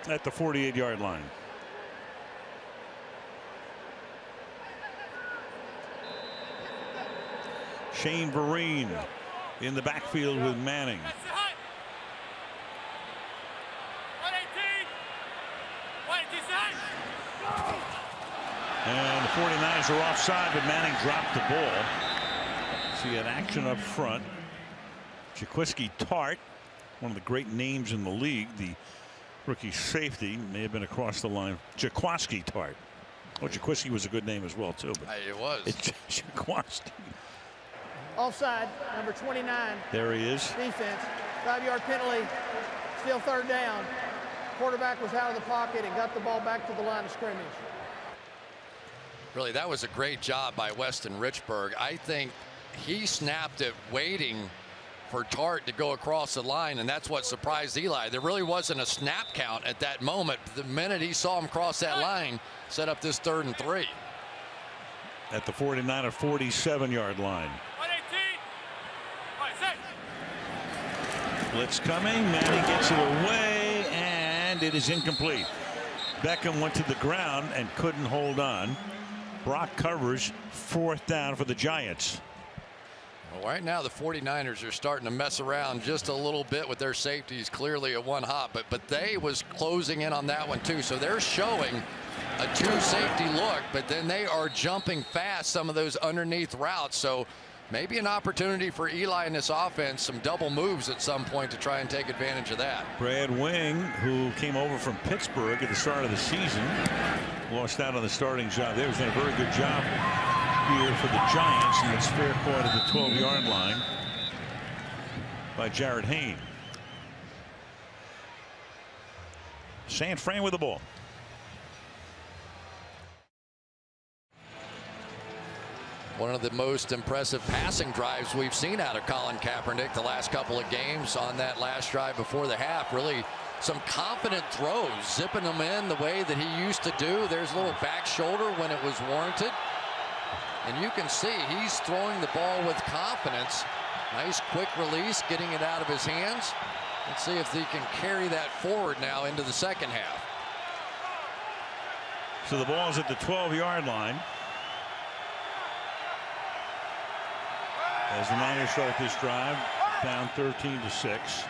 at the 48-yard line. Shane Vereen in the backfield with Manning. 118. And the 49ers are offside, but Manning dropped the ball. So you had action up front. Jaquiski Tartt, one of the great names in the league, the rookie safety, may have been across the line. Jaquiski Tartt. Oh, Jaquiski was a good name as well, too. But it was. It's Jaquiski. Offside, number 29. There he is. Defense. 5-yard penalty. Still 3rd down. Quarterback was out of the pocket and got the ball back to the line of scrimmage. Really, that was a great job by Weston Richburg. I think he snapped it waiting for Tartt to go across the line, and that's what surprised Eli. There really wasn't a snap count at that moment. The minute he saw him cross that line, set up this 3rd and 3. At the 49 or 47-yard line. 118. Blitz coming. Manning gets it away, and it is incomplete. Beckham went to the ground and couldn't hold on. Brock covers. 4th down for the Giants. Well, right now the 49ers are starting to mess around just a little bit with their safeties, clearly at one hop, but they was closing in on that one too. So they're showing a 2 safety look, but then they are jumping fast some of those underneath routes. So maybe an opportunity for Eli in this offense, some double moves at some point to try and take advantage of that. Brad Wing, who came over from Pittsburgh at the start of the season, lost out on the starting job there. He's done a very good job here for the Giants, and it's fair caught at the 12-yard line by Jared Hayne. San Fran with the ball. One of the most impressive passing drives we've seen out of Colin Kaepernick the last couple of games. On that last drive before the half, really some confident throws, zipping them in the way that he used to do. There's a little back shoulder when it was warranted. And you can see he's throwing the ball with confidence. Nice quick release, getting it out of his hands. Let's see if he can carry that forward now into the second half. So the ball's at the 12-yard line. As the Niners start this drive, down 13-6.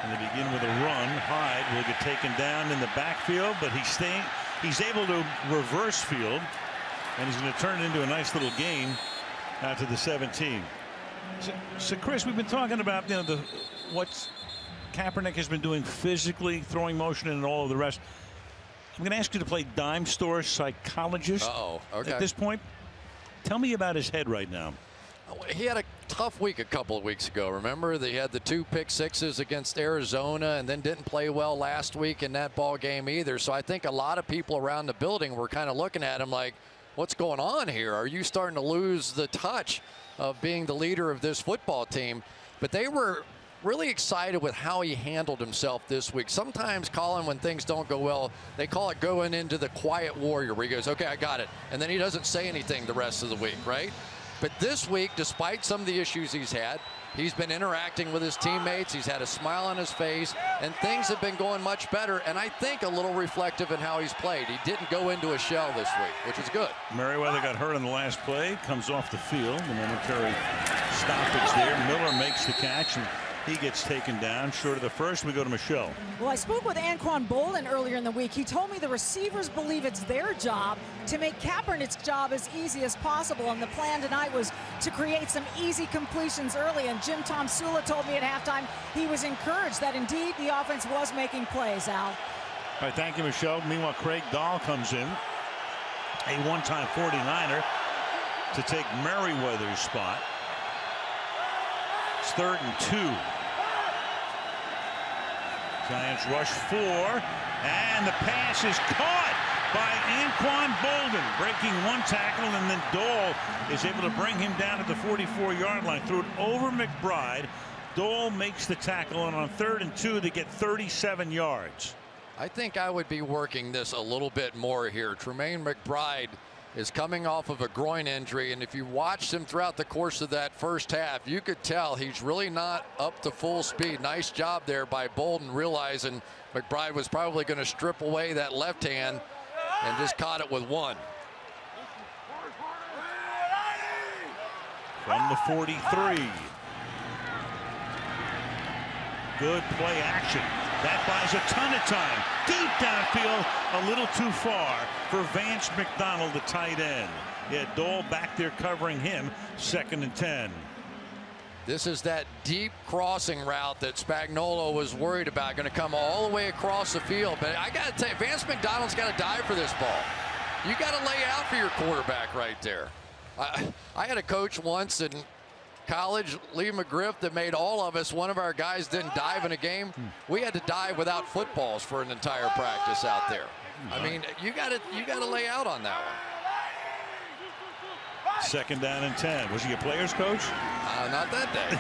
And they begin with a run. Hyde will get taken down in the backfield, but he's able to reverse field. And he's going to turn it into a nice little gain out to the 17. So Chris, we've been talking about what Kaepernick has been doing physically, throwing motion and all of the rest. I'm going to ask you to play dime store psychologist okay. at this point. Tell me about his head right now. He had a tough week a couple of weeks ago. Remember, they had the 2 pick sixes against Arizona and then didn't play well last week in that ball game either. So I think a lot of people around the building were kind of looking at him like, what's going on here? Are you starting to lose the touch of being the leader of this football team? But they were really excited with how he handled himself this week. Sometimes, Colin, when things don't go well, they call it going into the quiet warrior, where he goes, okay, I got it. And then he doesn't say anything the rest of the week, right? But this week, despite some of the issues he's had, he's been interacting with his teammates. He's had a smile on his face, and things have been going much better. And I think a little reflective in how he's played. He didn't go into a shell this week, which is good. Merriweather got hurt in the last play, comes off the field. The momentary stoppage there. Miller makes the catch, and he gets taken down short of the first. We go to Michelle. Well, I spoke with Anquan Bolden earlier in the week. He told me the receivers believe it's their job to make Kaepernick's job as easy as possible. And the plan tonight was to create some easy completions early. And Jim Tom Sula told me at halftime he was encouraged that indeed the offense was making plays, Al. All right, thank you, Michelle. Meanwhile, Craig Dahl comes in, a one-time 49er, to take Merriweather's spot. It's 3rd and 2. Giants rush 4, and the pass is caught by Anquan Bolden, breaking one tackle, and then Dole is able to bring him down at the 44-yard line. Threw it over McBride. Dole makes the tackle, and on 3rd and 2, they get 37 yards. I think I would be working this a little bit more here. Tremaine McBride is coming off of a groin injury, and if you watched him throughout the course of that first half, you could tell he's really not up to full speed. Nice job there by Bolden, realizing McBride was probably going to strip away that left hand and just caught it with one. From the 43. Good play action. That buys a ton of time. Deep downfield, a little too far for Vance McDonald, the tight end. Yeah, Dole back there covering him. 2nd and 10. This is that deep crossing route that Spagnuolo was worried about, going to come all the way across the field. But I got to tell you, Vance McDonald's got to dive for this ball. You got to lay out for your quarterback right there. I had a coach once in college, Lee McGriff, that made all of us, one of our guys didn't dive in a game. We had to dive without footballs for an entire practice out there. I mean, you got to lay out on that one. 2nd down and 10. Was he a player's coach? Not that day.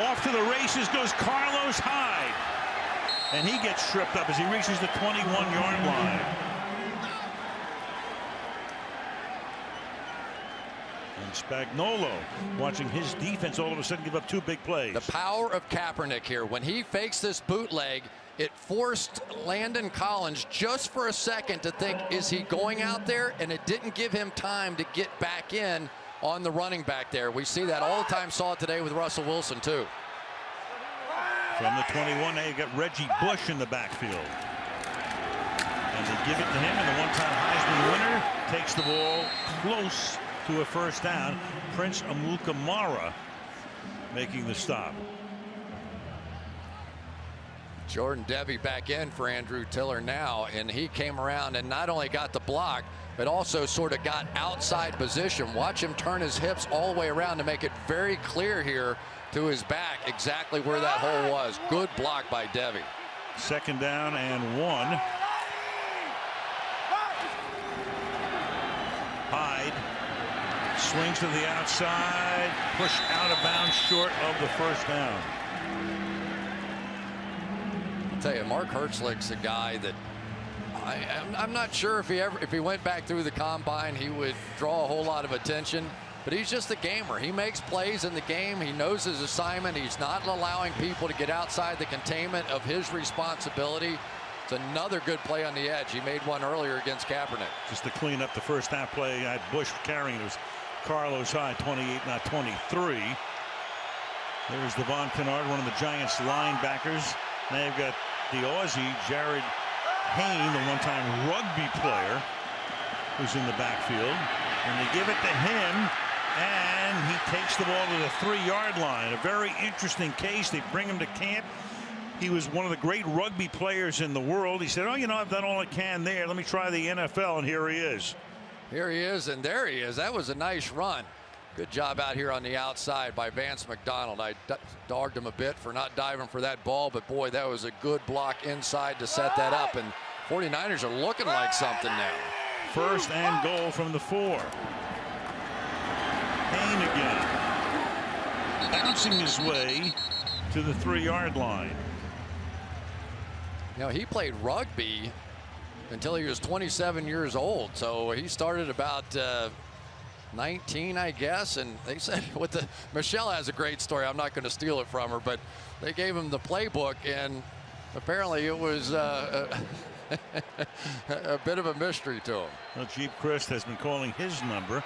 Off to the races goes Carlos Hyde. And he gets tripped up as he reaches the 21-yard line. And Spagnuolo, watching his defense all of a sudden give up 2 big plays. The power of Kaepernick here. When he fakes this bootleg, it forced Landon Collins just for a second to think, is he going out there? And it didn't give him time to get back in on the running back there. We see that all the time. Saw it today with Russell Wilson too. From the 21, they got Reggie Bush in the backfield. And they give it to him, and the one-time Heisman winner takes the ball close to a first down. Prince Amukamara making the stop. Jordan Devy back in for Andrew Tiller now, and he came around and not only got the block, but also sort of got outside position. Watch him turn his hips all the way around to make it very clear here to his back exactly where that hole was. Good block by Devy. Second down and 1. Hyde swings to the outside, pushed out of bounds short of the first down. I'll tell you, Mark Hertzlick's a guy that I'm not sure if he went back through the combine, he would draw a whole lot of attention. But he's just a gamer. He makes plays in the game. He knows his assignment. He's not allowing people to get outside the containment of his responsibility. It's another good play on the edge. He made one earlier against Kaepernick. Just to clean up the first half play, I had Bush carrying. It was Carlos Hyde, 28, not 23. There's Devon Kennard, one of the Giants linebackers. Now you've got the Aussie, Jared Hayne, the one-time rugby player, who's in the backfield. And they give it to him, and he takes the ball to the 3-yard line. A very interesting case. They bring him to camp. He was one of the great rugby players in the world. He said, oh, you know, I've done all I can there. Let me try the NFL, and here he is. Here he is, and there he is. That was a nice run. Good job out here on the outside by Vance McDonald. I dogged him a bit for not diving for that ball, but boy, that was a good block inside to set that up. And 49ers are looking like something now. First and goal from the 4. Hayne again, bouncing his way to the 3-yard line. You know, he played rugby until he was 27 years old. So he started about 19, I guess. And they said Michelle has a great story. I'm not going to steal it from her, but they gave him the playbook, and apparently it was a bit of a mystery to him. Well, Jeep Christ has been calling his number.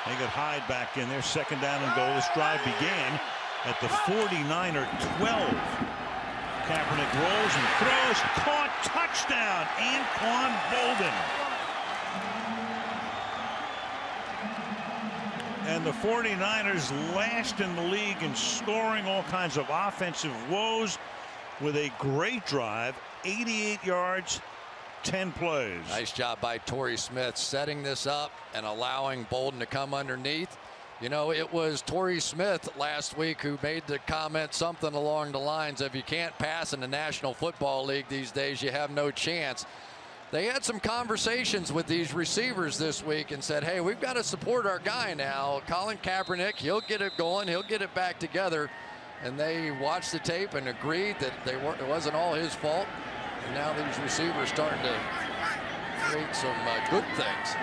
They got Hyde back in there. Second down and goal. This drive began at the 49er 12. Kaepernick rolls and throws. Caught. Touchdown. Anquan Boldin. And the 49ers last in the league in scoring, all kinds of offensive woes, with a great drive. 88 yards, 10 plays. Nice job by Torrey Smith setting this up and allowing Boldin to come underneath. You know, it was Torrey Smith last week who made the comment something along the lines of, you can't pass in the National Football League these days, you have no chance. They had some conversations with these receivers this week and said, hey, we've got to support our guy now, Colin Kaepernick. He'll get it going, he'll get it back together. And they watched the tape and agreed that it wasn't all his fault. And now these receivers starting to create some good things.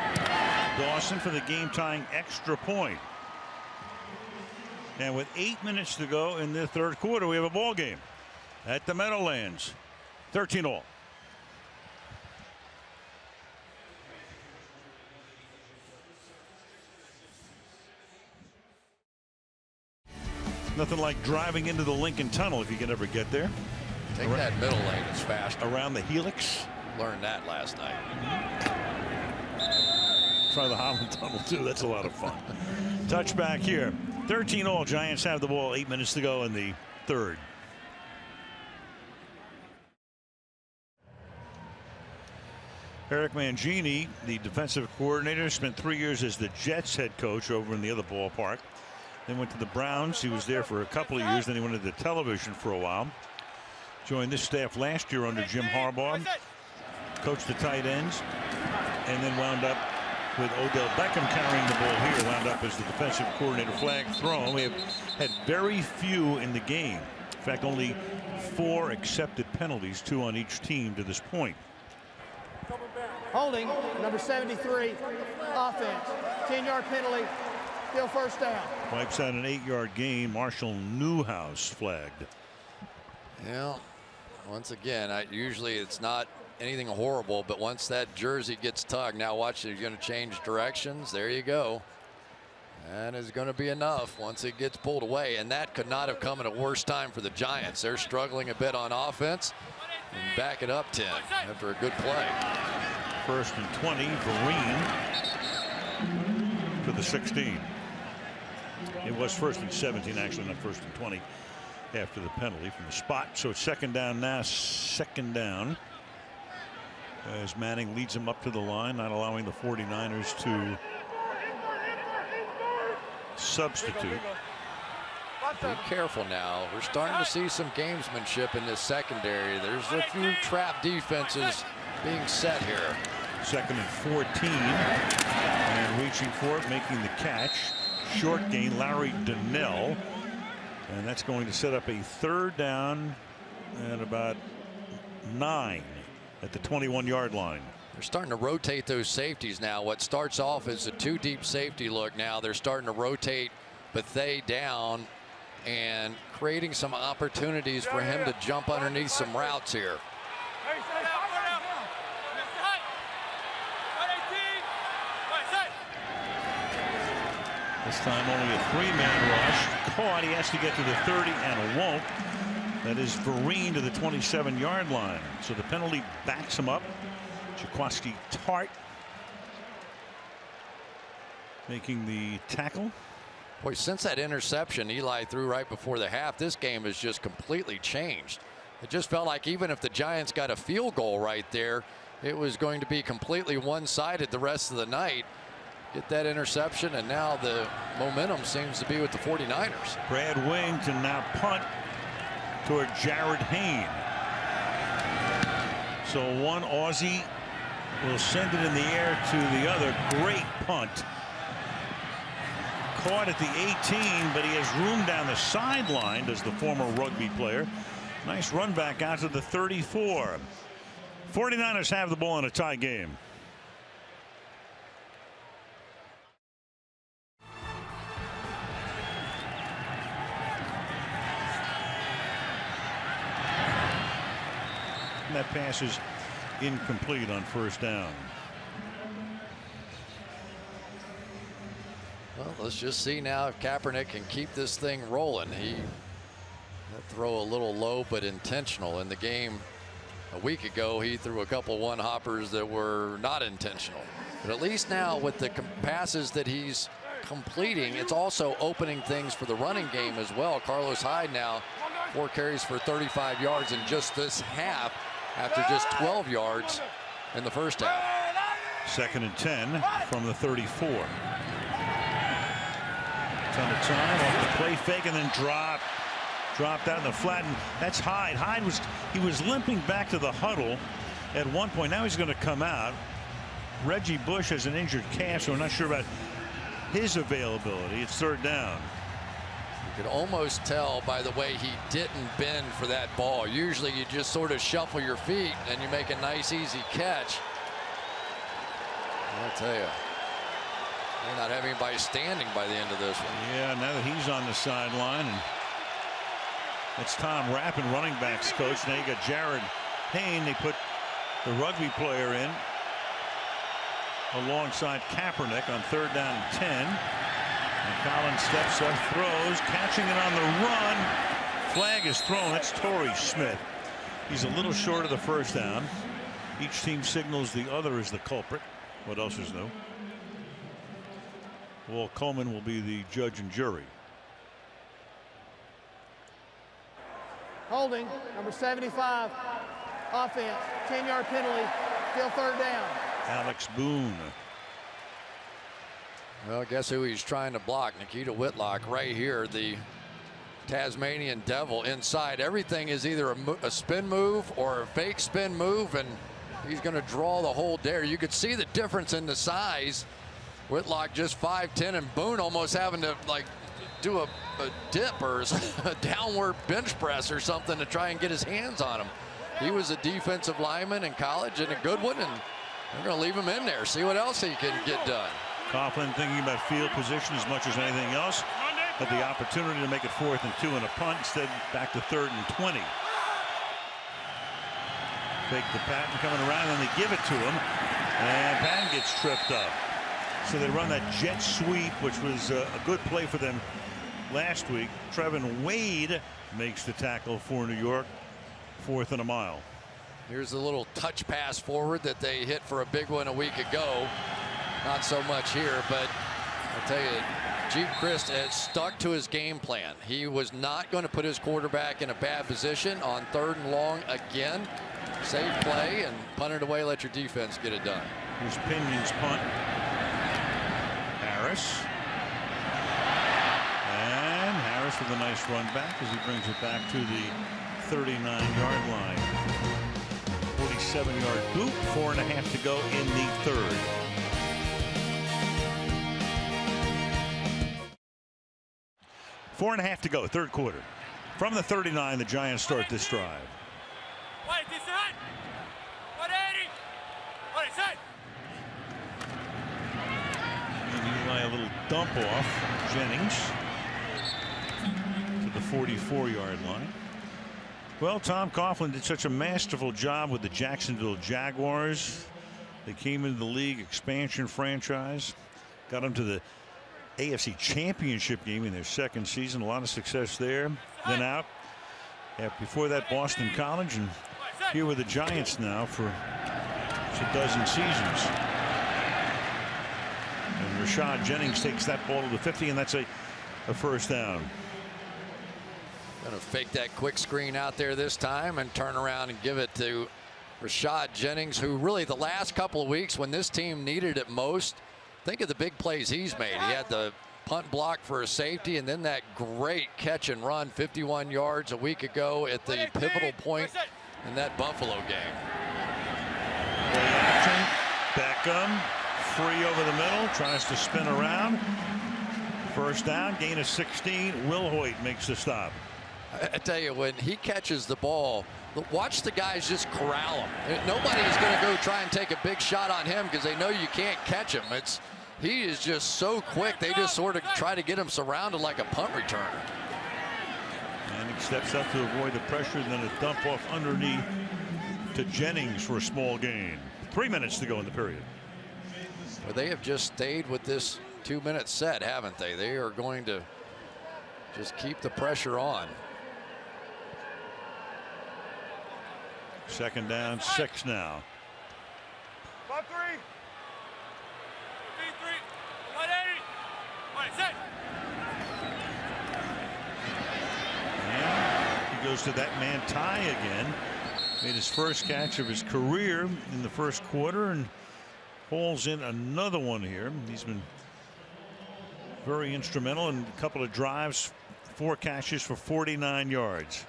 Dawson for the game-tying extra point. And with 8 minutes to go in the third quarter, we have a ball game at the Meadowlands. 13-all. Nothing like driving into the Lincoln Tunnel if you can ever get there. Take that middle lane, it's fast. Around the Helix. Learned that last night. Try the Holland Tunnel too. That's a lot of fun. Touchback here. 13-all. Giants have the ball. 8 minutes to go in the third. Eric Mangini, the defensive coordinator, spent 3 years as the Jets head coach over in the other ballpark. Then went to the Browns. He was there for a couple of years. Then he went into television for a while. Joined this staff last year under Jim Harbaugh. Coached the tight ends. And then wound up with Odell Beckham carrying the ball here. Wound up as the defensive coordinator. Flag thrown. We have had very few in the game. In fact, only 4 accepted penalties, 2 on each team to this point. Holding, number 73, offense. 10-yard penalty. Still first down. Wipes out an 8-yard gain. Marshall Newhouse flagged. Yeah, once again, usually it's not anything horrible, but once that jersey gets tugged, now watch, he's going to change directions. There you go. That is going to be enough once it gets pulled away, and that could not have come at a worse time for the Giants. They're struggling a bit on offense and back it up 10 after a good play. 1st and 20, Vereen to the 16. It was 1st and 17, actually, not 1st and 20 after the penalty from the spot. So it's 2nd down now, 2nd down, as Manning leads him up to the line, not allowing the 49ers to substitute. Be careful now. We're starting to see some gamesmanship in this secondary. There's a few trap defenses being set here. 2nd and 14, and reaching for it, making the catch. Short gain, Larry Donnell, and that's going to set up a 3rd down and about 9 at the 21-yard line. They're starting to rotate those safeties now. What starts off as a 2 deep safety look, now they're starting to rotate Bethea down and creating some opportunities for him to jump underneath some routes here. This time only a 3-man rush. Caught. He has to get to the 30 and won't. That is Vereen to the 27-yard line. So the penalty backs him up. Jaquiski Tartt making the tackle. Boy, since that interception Eli threw right before the half, this game has just completely changed. It just felt like even if the Giants got a field goal right there, it was going to be completely one-sided the rest of the night. Get that interception, and now the momentum seems to be with the 49ers. Brad Wing to now punt toward Jared Hayne. So one Aussie will send it in the air to the other. Great punt. Caught at the 18, but he has room down the sideline, does the former rugby player. Nice run back out to the 34. 49ers have the ball in a tie game. And that pass is incomplete on 1st down. Well, let's just see now if Kaepernick can keep this thing rolling. That throw a little low but intentional. In the game a week ago, he threw a couple one-hoppers that were not intentional. But at least now with the passes that he's completing, it's also opening things for the running game as well. Carlos Hyde now 4 carries for 35 yards in just this half after just 12 yards in the first half. 2nd and 10 from the 34. Ton of time off the play fake and then dropped out in the flat, and that's Hyde. Hyde was limping back to the huddle at one point. Now he's going to come out. Reggie Bush has an injured calf, so we're not sure about his availability. It's 3rd down. You could almost tell by the way he didn't bend for that ball. Usually you just sort of shuffle your feet and you make a nice easy catch. I'll tell you, they're not having anybody standing by the end of this one. Yeah, now that he's on the sideline, and it's Tom Rappin, running backs coach. Now you got Jared Hayne. They put the rugby player in alongside Kaepernick on 3rd down and 10. And Collins steps up, throws, catching it on the run. Flag is thrown. That's Torrey Smith. He's a little short of the 1st down. Each team signals the other is the culprit. What else is new? Walt Coleman will be the judge and jury. Holding, number 75, offense, 10-yard penalty, still 3rd down. Alex Boone. Well, guess who he's trying to block? Nikita Whitlock right here, the Tasmanian Devil inside. Everything is either a spin move or a fake spin move, and he's going to draw the whole dare. You could see the difference in the size. Whitlock just 5'10", and Boone almost having to like do a dip or a downward bench press or something to try and get his hands on him. He was a defensive lineman in college and a good one, and they're going to leave him in there, see what else he can get done. Coughlin thinking about field position as much as anything else. Had the opportunity to make it 4th and 2 and a punt. Instead, back to 3rd and 20. Fake the Patton coming around, and they give it to him. And Patton gets tripped up. So they run that jet sweep, which was a good play for them last week. Trevin Wade makes the tackle for New York. 4th and a mile. Here's a little touch pass forward that they hit for a big one a week ago. Not so much here, but I'll tell you, Jeep Christ has stuck to his game plan. He was not going to put his quarterback in a bad position on 3rd and long again. Save play and punt it away, let your defense get it done. Here's Pinion's punt. Harris. And Harris with a nice run back as he brings it back to the 39-yard line. 47-yard boot. 4.5 to go in the 3rd. Four and a half to go, 3rd quarter. From the 39, the Giants start this drive. Wait, this side. 180. Wait, set. And Eli a little dump off. Jennings to the 44-yard line. Well, Tom Coughlin did such a masterful job with the Jacksonville Jaguars. They came into the league expansion franchise, got them to the AFC Championship game in their 2nd season. A lot of success there. Then out before that, Boston College, and here with the Giants now for a dozen seasons. And Rashad Jennings takes that ball to the 50, and that's a first down. Going to fake that quick screen out there this time and turn around and give it to Rashad Jennings, who really the last couple of weeks when this team needed it most, think of the big plays he's made. He had the punt block for a safety, and then that great catch and run 51 yards a week ago at the pivotal point in that Buffalo game. Beckham free over the middle, tries to spin around. First down, gain of 16. Will Hoyt makes the stop. I tell you, when he catches the ball, watch the guys just corral him. Nobody's going to go try and take a big shot on him because they know you can't catch him. He is just so quick. They just sort of try to get him surrounded like a punt returner. And he steps up to avoid the pressure, and then a dump off underneath to Jennings for a small gain. 3 minutes to go in the period. Well, they have just stayed with this 2-minute set, haven't they? They are going to just keep the pressure on. 2nd down, 6 now. 5-3. 180. Wait, set. And he goes to that man tie again. Made his first catch of his career in the 1st quarter and hauls in another one here. He's been very instrumental in a couple of drives, 4 catches for 49 yards.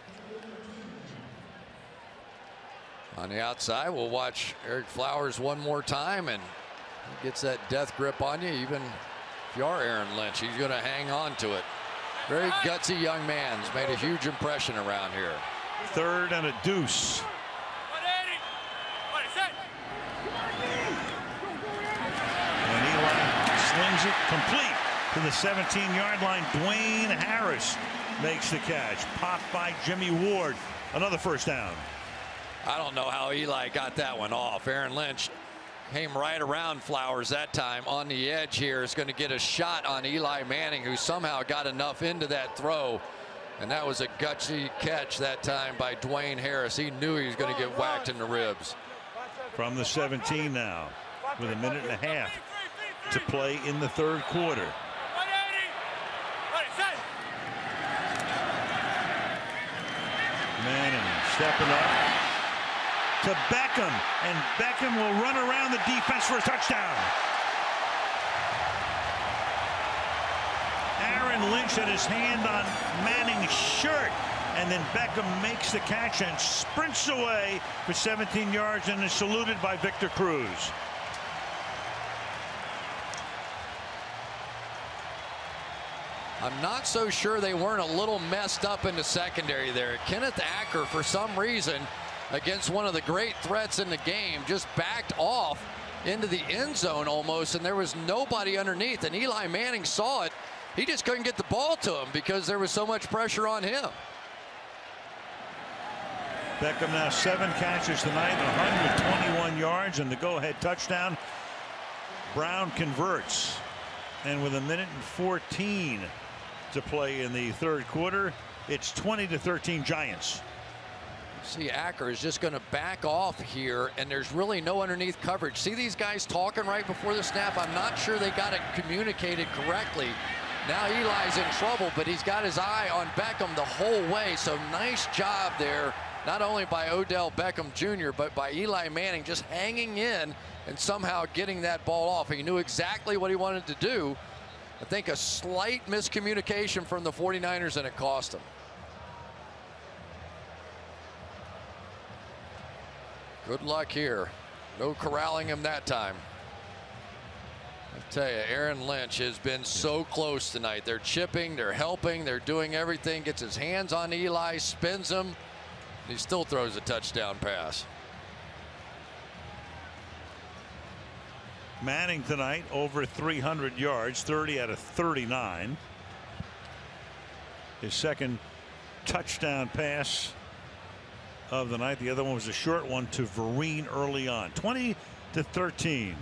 On the outside, we'll watch Eric Flowers one more time, and he gets that death grip on you. Even if you are Aaron Lynch, he's going to hang on to it. Very gutsy young man. He's made a huge impression around here. 3rd and a deuce. 180. Wait, set. And Eli slings it complete to the 17-yard line. Dwayne Harris makes the catch. Popped by Jimmy Ward. Another first down. I don't know how Eli got that one off. Aaron Lynch came right around Flowers that time on the edge here. Is going to get a shot on Eli Manning, who somehow got enough into that throw. And that was a gutsy catch that time by Dwayne Harris. He knew he was going to get whacked in the ribs. From the 17 now, with 1.5 minutes to play in the 3rd quarter. 180. Wait, set. Manning stepping up to Beckham, and Beckham will run around the defense for a touchdown. Aaron Lynch had his hand on Manning's shirt, and then Beckham makes the catch and sprints away for 17 yards and is saluted by Victor Cruz. I'm not so sure they weren't a little messed up in the secondary there. Kenneth Acker, for some reason, against one of the great threats in the game, just backed off into the end zone almost, and there was nobody underneath, and Eli Manning saw it. He just couldn't get the ball to him because there was so much pressure on him. Beckham now 7 catches tonight, 121 yards, and the go-ahead touchdown. Brown converts, and with 1:14 to play in the third quarter, it's 20-13 Giants. See, Acker is just going to back off here, and there's really no underneath coverage. See these guys talking right before the snap? I'm not sure they got it communicated correctly. Now Eli's in trouble, but he's got his eye on Beckham the whole way. So nice job there, not only by Odell Beckham Jr., but by Eli Manning just hanging in and somehow getting that ball off. He knew exactly what he wanted to do. I think a slight miscommunication from the 49ers, and it cost him. Good luck here. No corralling him that time. I tell you, Aaron Lynch has been so close tonight. They're chipping, they're helping, they're doing everything. Gets his hands on Eli, spins him, and he still throws a touchdown pass. Manning tonight over 300 yards, 30 out of 39. His second touchdown pass of the night. The other one was a short one to Vereen early on. 20-13.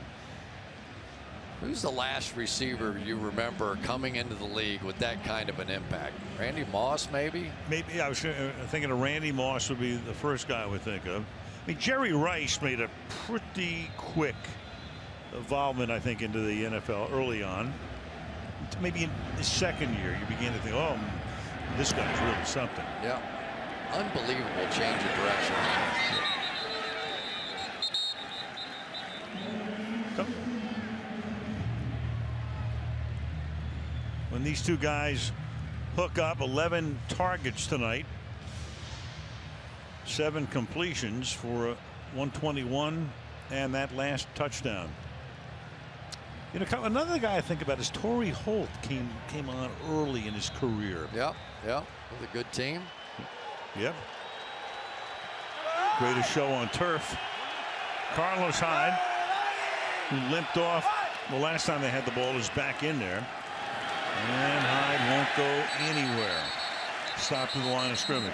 Who's the last receiver you remember coming into the league with that kind of an impact? Randy Moss, maybe? Maybe. I was thinking of Randy Moss would be the first guy I would think of. I mean, Jerry Rice made a pretty quick involvement, I think, into the NFL early on. Maybe in the second year, you begin to think, oh, this guy's really something. Yeah. Unbelievable change of direction. When these two guys hook up, 11 targets tonight, 7 completions for 121 and that last touchdown. You know, another guy I think about is Torrey Holt. Came on early in his career. Yep, with a good team. Yep. Greatest show on turf. Carlos Hyde, who limped off the last time they had the ball, is back in there. And Hyde won't go anywhere. Stopped at the line of scrimmage.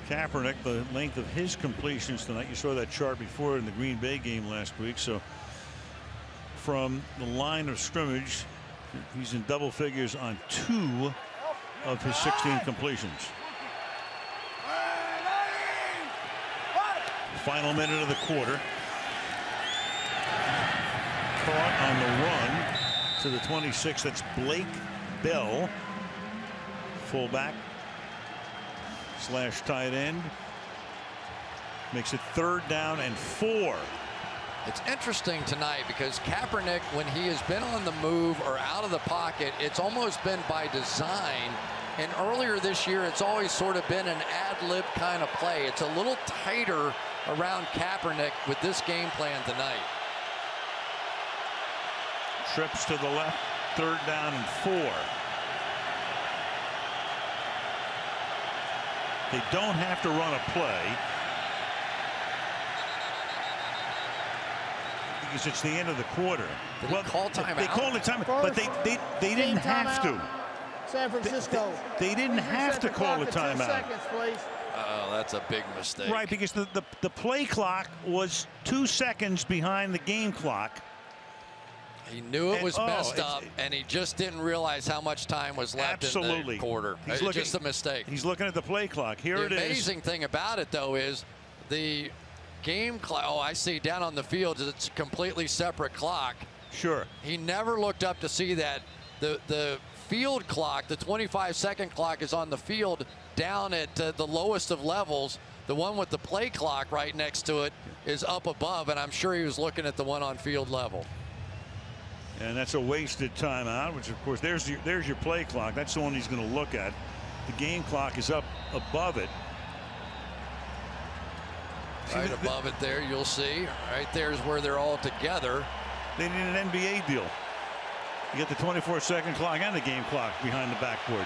Kaepernick, the length of his completions tonight. You saw that chart before in the Green Bay game last week. So from the line of scrimmage, he's in double figures on 2 of his 16 completions. Final minute of the quarter. Caught on the run to the 26. That's Blake Bell, fullback / tight end. Makes it 3rd down and 4. It's interesting tonight because Kaepernick, when he has been on the move or out of the pocket, it's almost been by design. And earlier this year, it's always sort of been an ad-lib kind of play. It's a little tighter around Kaepernick with this game plan tonight. Trips to the left, 3rd down and 4. They don't have to run a play because it's the end of the quarter. Did he call timeout? They called a timeout, but they didn't have to. San Francisco. They didn't have to call a timeout. 2 seconds, please. Oh, that's a big mistake. Right, because the play clock was 2 seconds behind the game clock. He knew it was messed up, and he just didn't realize how much time was left in the quarter. It's just a mistake. He's looking at the play clock. Here it is. The amazing thing about it, though, is the game clock. Oh, I see down on the field, it's a completely separate clock. Sure. He never looked up to see that. The field clock, the 25-second clock, is on the field down at the lowest of levels. The one with the play clock right next to it is up above, and I'm sure he was looking at the one on field level. And that's a wasted timeout, which of course there's your play clock. That's the one he's going to look at. The game clock is up above it. Right above it there, you'll see. Right there is where they're all together. They need an NBA deal. You get the 24-second clock and the game clock behind the backboard.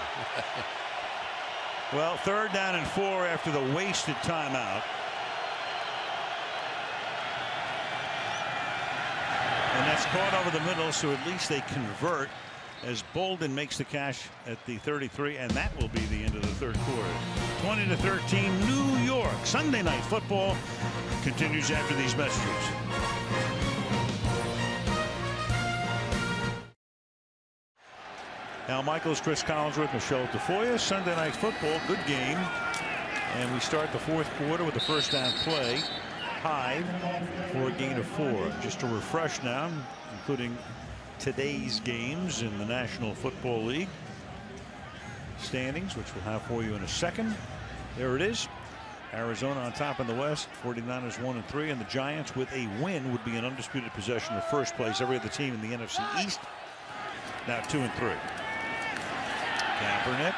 Well, 3rd down and 4 after the wasted timeout. And that's caught over the middle, so at least they convert as Bolden makes the catch at the 33, and that will be the end of the third quarter. 20-13 New York. Sunday Night Football continues after these messages. Al Michaels, Chris Collinsworth, Michelle Tafoya. Sunday Night Football, good game. And we start the fourth quarter with the first down play. Hyde for a gain of 4. Just to refresh now, including today's games in the National Football League standings, which we'll have for you in a second. There it is. Arizona on top in the West. 49ers 1-3, and the Giants with a win would be an undisputed possession of first place. Every other team in the NFC East now 2-3. Kaepernick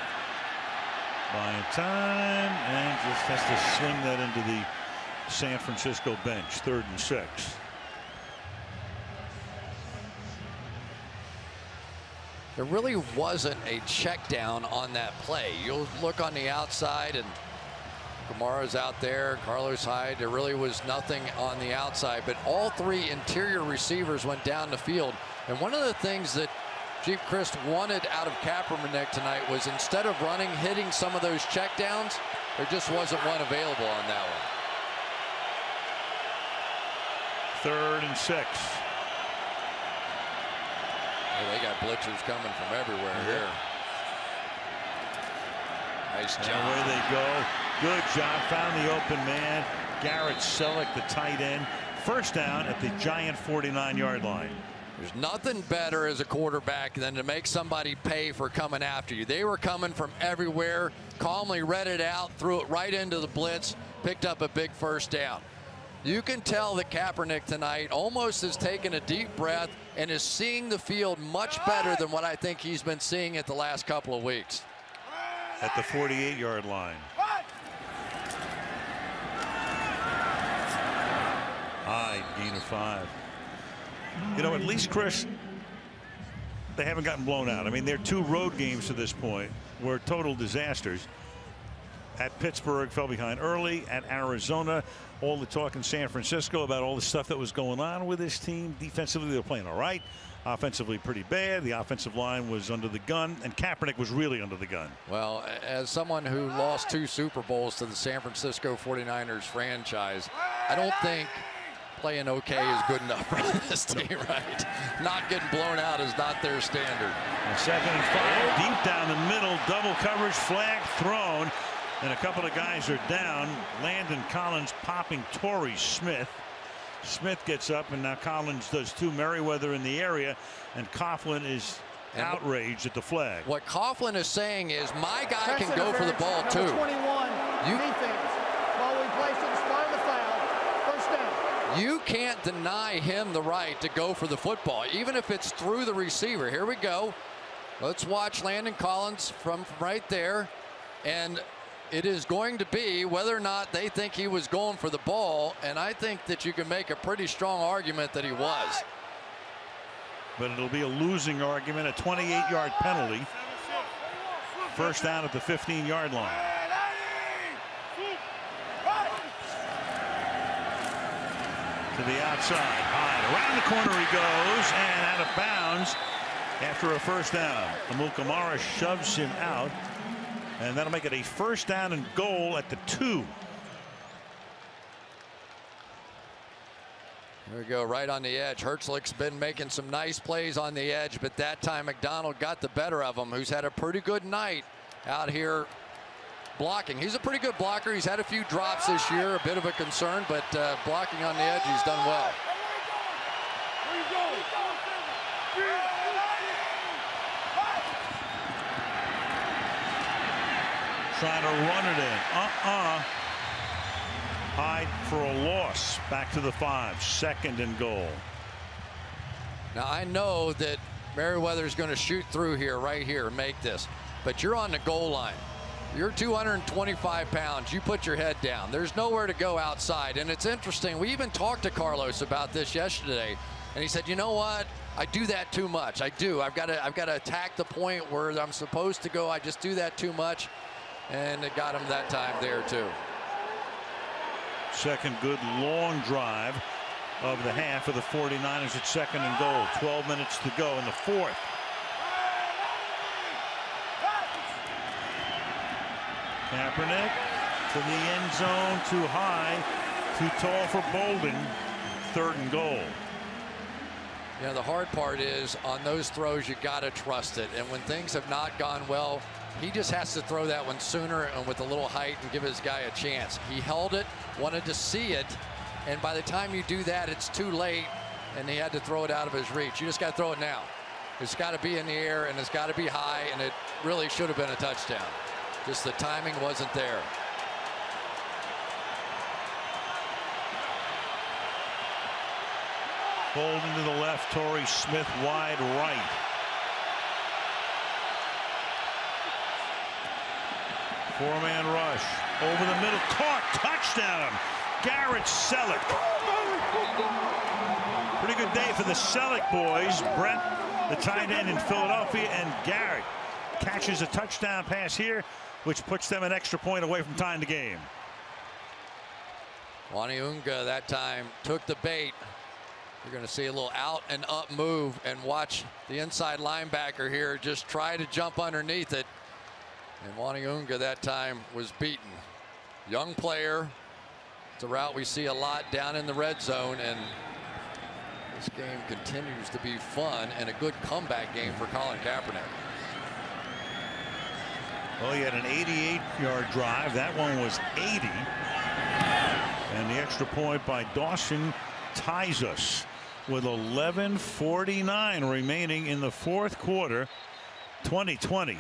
buying time and just has to swing that into the San Francisco bench. 3rd and 6. There really wasn't a check down on that play. You'll look on the outside and Kamara's out there, Carlos Hyde. There really was nothing on the outside, but all 3 interior receivers went down the field. And one of the things that Chief Christ wanted out of Kaepernick tonight was, instead of running, hitting some of those checkdowns, there just wasn't one available on that one. 3rd and 6. Well, they got blitzers coming from everywhere here. Nice job. And away they go. Good job. Found the open man. Garrett Selleck, the tight end. First down at the Giant 49-yard line. There's nothing better as a quarterback than to make somebody pay for coming after you. They were coming from everywhere, calmly read it out, threw it right into the blitz, picked up a big first down. You can tell that Kaepernick tonight almost has taken a deep breath and is seeing the field much better than what I think he's been seeing it the last couple of weeks. At the 48-yard line. Hyde, gain of 5. You know, at least, Chris, they haven't gotten blown out. I mean, their 2 road games to this point were total disasters. At Pittsburgh, fell behind early. At Arizona, all the talk in San Francisco about all the stuff that was going on with this team. Defensively, they were playing all right. Offensively, pretty bad. The offensive line was under the gun, and Kaepernick was really under the gun. Well, as someone who lost 2 Super Bowls to the San Francisco 49ers franchise, I don't think playing okay is good enough for this team, right? Not getting blown out is not their standard. And 2nd and 5, deep down the middle, double coverage, flag thrown, and a couple of guys are down. Landon Collins popping Torrey Smith. Smith gets up, and now Collins does too. Merriweather in the area, and Coughlin is outraged at the flag. What Coughlin is saying is, my guy can go for the ball too. 21 defense. Ball we placed at the spot of the foul. First down. You can't deny him the right to go for the football, even if it's through the receiver. Here we go. Let's watch Landon Collins from right there, and it is going to be whether or not they think he was going for the ball, and I think that you can make a pretty strong argument that he was. But it'll be a losing argument, a 28-yard penalty. First down at the 15-yard line. To the outside. Hyde around the corner he goes, and out of bounds after a first down. Amul Kamara shoves him out, and that'll make it a first down and goal at the 2. There we go, right on the edge. Herzlich's been making some nice plays on the edge, but that time McDonald got the better of him, who's had a pretty good night out here blocking. He's a pretty good blocker. He's had a few drops this year, a bit of a concern, but blocking on the edge, he's done well. Trying to run it in. Hyde for a loss. Back to the 5. 2nd and goal. Now I know that Merriweather's going to shoot through here, right here, make this, but you're on the goal line. You're 225 pounds. You put your head down. There's nowhere to go outside. And it's interesting. We even talked to Carlos about this yesterday, and he said, you know what? I do that too much. I do. I've got to attack the point where I'm supposed to go. I just do that too much. And it got him that time there too. Second good long drive of the half of the 49ers at 2nd and goal. 12 minutes to go in the 4th. Kaepernick to the end zone, too high, too tall for Bolden. 3rd and goal. You know, the hard part is on those throws, you got to trust it. And when things have not gone well, he just has to throw that one sooner and with a little height and give his guy a chance. He held it, wanted to see it, and by the time you do that, it's too late, and he had to throw it out of his reach. You just got to throw it now. It's got to be in the air, and it's got to be high, and it really should have been a touchdown. Just the timing wasn't there. Bolden to the left, Torrey Smith wide right. Four-man rush over the middle, caught, touchdown. Garrett Selleck. Pretty good day for the Selleck boys. Brent, the tight end in Philadelphia, and Garrett catches a touchdown pass here, which puts them an extra point away from tying the game. Waniunga that time took the bait. You're going to see a little out and up move, and watch the inside linebacker here just try to jump underneath it. And Waniunga that time was beaten. Young player. It's a route we see a lot down in the red zone, and this game continues to be fun and a good comeback game for Colin Kaepernick. Well, he had an 88-yard drive. That one was 80. And the extra point by Dawson ties us with 11:49 remaining in the 4th quarter. 2020.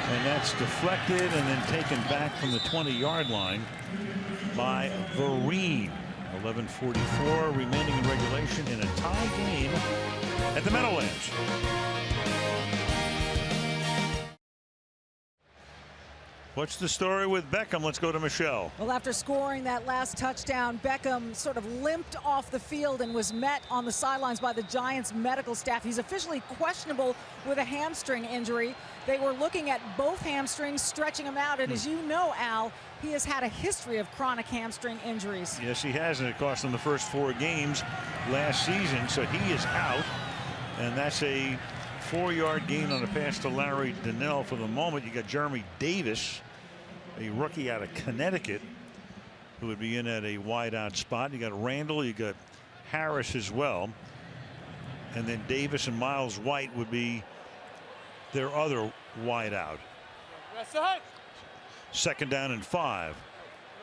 And that's deflected and then taken back from the 20-yard line by Vereen. 11:44 remaining in regulation in a tie game at the Meadowlands. What's the story with Beckham? Let's go to Michelle. Well, after scoring that last touchdown, Beckham sort of limped off the field and was met on the sidelines by the Giants medical staff. He's officially questionable with a hamstring injury. They were looking at both hamstrings, stretching him out, and as you know, Al, he has had a history of chronic hamstring injuries. Yes, he has, and it cost him the first 4 games last season, so he is out, and that's a 4-yard gain on a pass to Larry Donnell. For the moment, you got Jeremy Davis, a rookie out of Connecticut, who would be in at a wide out spot. You got Randall, you got Harris as well, and then Davis and Miles White would be their other wide out. 2nd down and 5.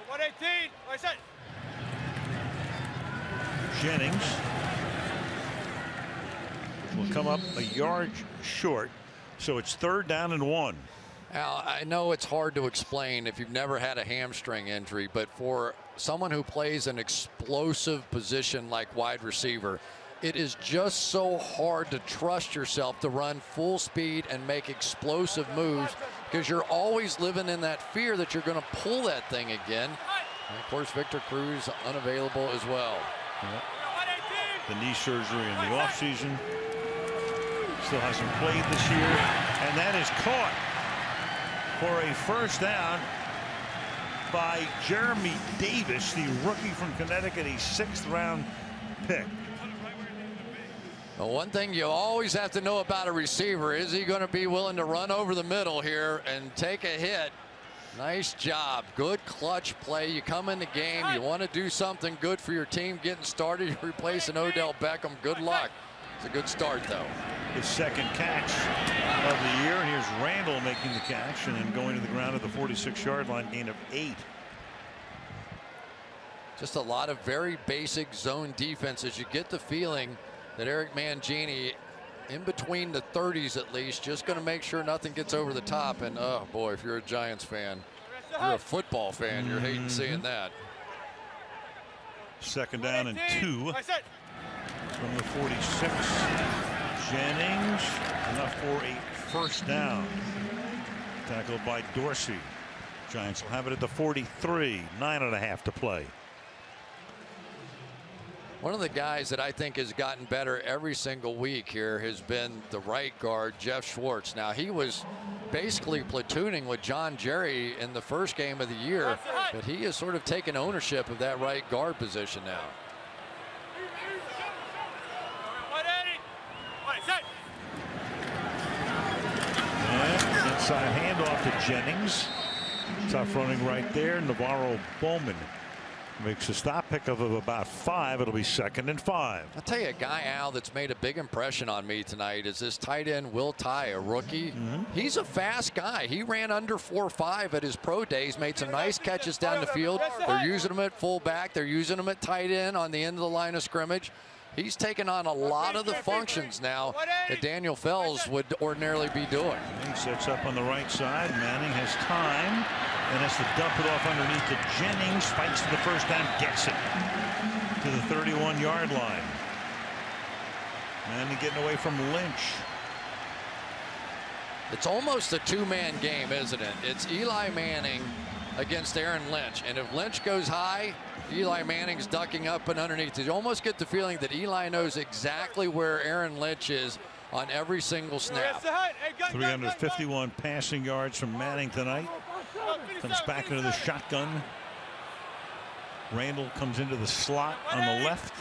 118. Right side. Jennings will come up a yard short, so it's 3rd down and 1. Al, I know it's hard to explain if you've never had a hamstring injury, but for someone who plays an explosive position like wide receiver, it is just so hard to trust yourself to run full speed and make explosive moves, because you're always living in that fear that you're going to pull that thing again. And of course, Victor Cruz unavailable as well. Yep. The knee surgery in the offseason. Still hasn't played this year, and that is caught for a first down by Jeremy Davis, the rookie from Connecticut, a 6th round pick. Well, one thing you always have to know about a receiver, is he going to be willing to run over the middle here and take a hit? Nice job. Good clutch play. You come in the game, you want to do something good for your team getting started. You're replacing Odell Beckham. Good luck. It's a good start, though. His 2nd catch of the year, and here's Randall making the catch and then going to the ground at the 46-yard line, gain of 8. Just a lot of very basic zone defenses. You get the feeling that Eric Mangini, in between the 30s at least, just going to make sure nothing gets over the top. And oh boy, if you're a Giants fan, you're a football fan, you're hating seeing that. 2nd down and 2 from the 46. Jennings enough for a first down. Tackled by Dorsey. Giants will have it at the 43. 9.5 to play. One of the guys that I think has gotten better every single week here has been the right guard, Jeff Schwartz. Now, he was basically platooning with John Jerry in the first game of the year, but he has sort of taken ownership of that right guard position now. And inside handoff to Jennings. Tough running right there. Navarro Bowman makes a stop, pickup of about 5. It'll be 2nd and 5. I'll tell you a guy, Al, that's made a big impression on me tonight is this tight end Will Tye, a rookie. He's a fast guy. He ran under 4.5 at his pro days, made some nice catches down the field. They're using him at fullback. They're using him at tight end on the end of the line of scrimmage. He's taken on a lot of the functions now that Daniel Fells would ordinarily be doing. He sets up on the right side. Manning has time and has to dump it off underneath to Jennings. Fights for the first down, gets it to the 31-yard line. Manning getting away from Lynch. It's almost a two-man game, isn't it? It's Eli Manning against Aaron Lynch, and if Lynch goes high, Eli Manning's ducking up and underneath. You almost get the feeling that Eli knows exactly where Aaron Lynch is on every single snap. 351 passing yards from Manning tonight. Comes back into the shotgun. Randall comes into the slot on the left.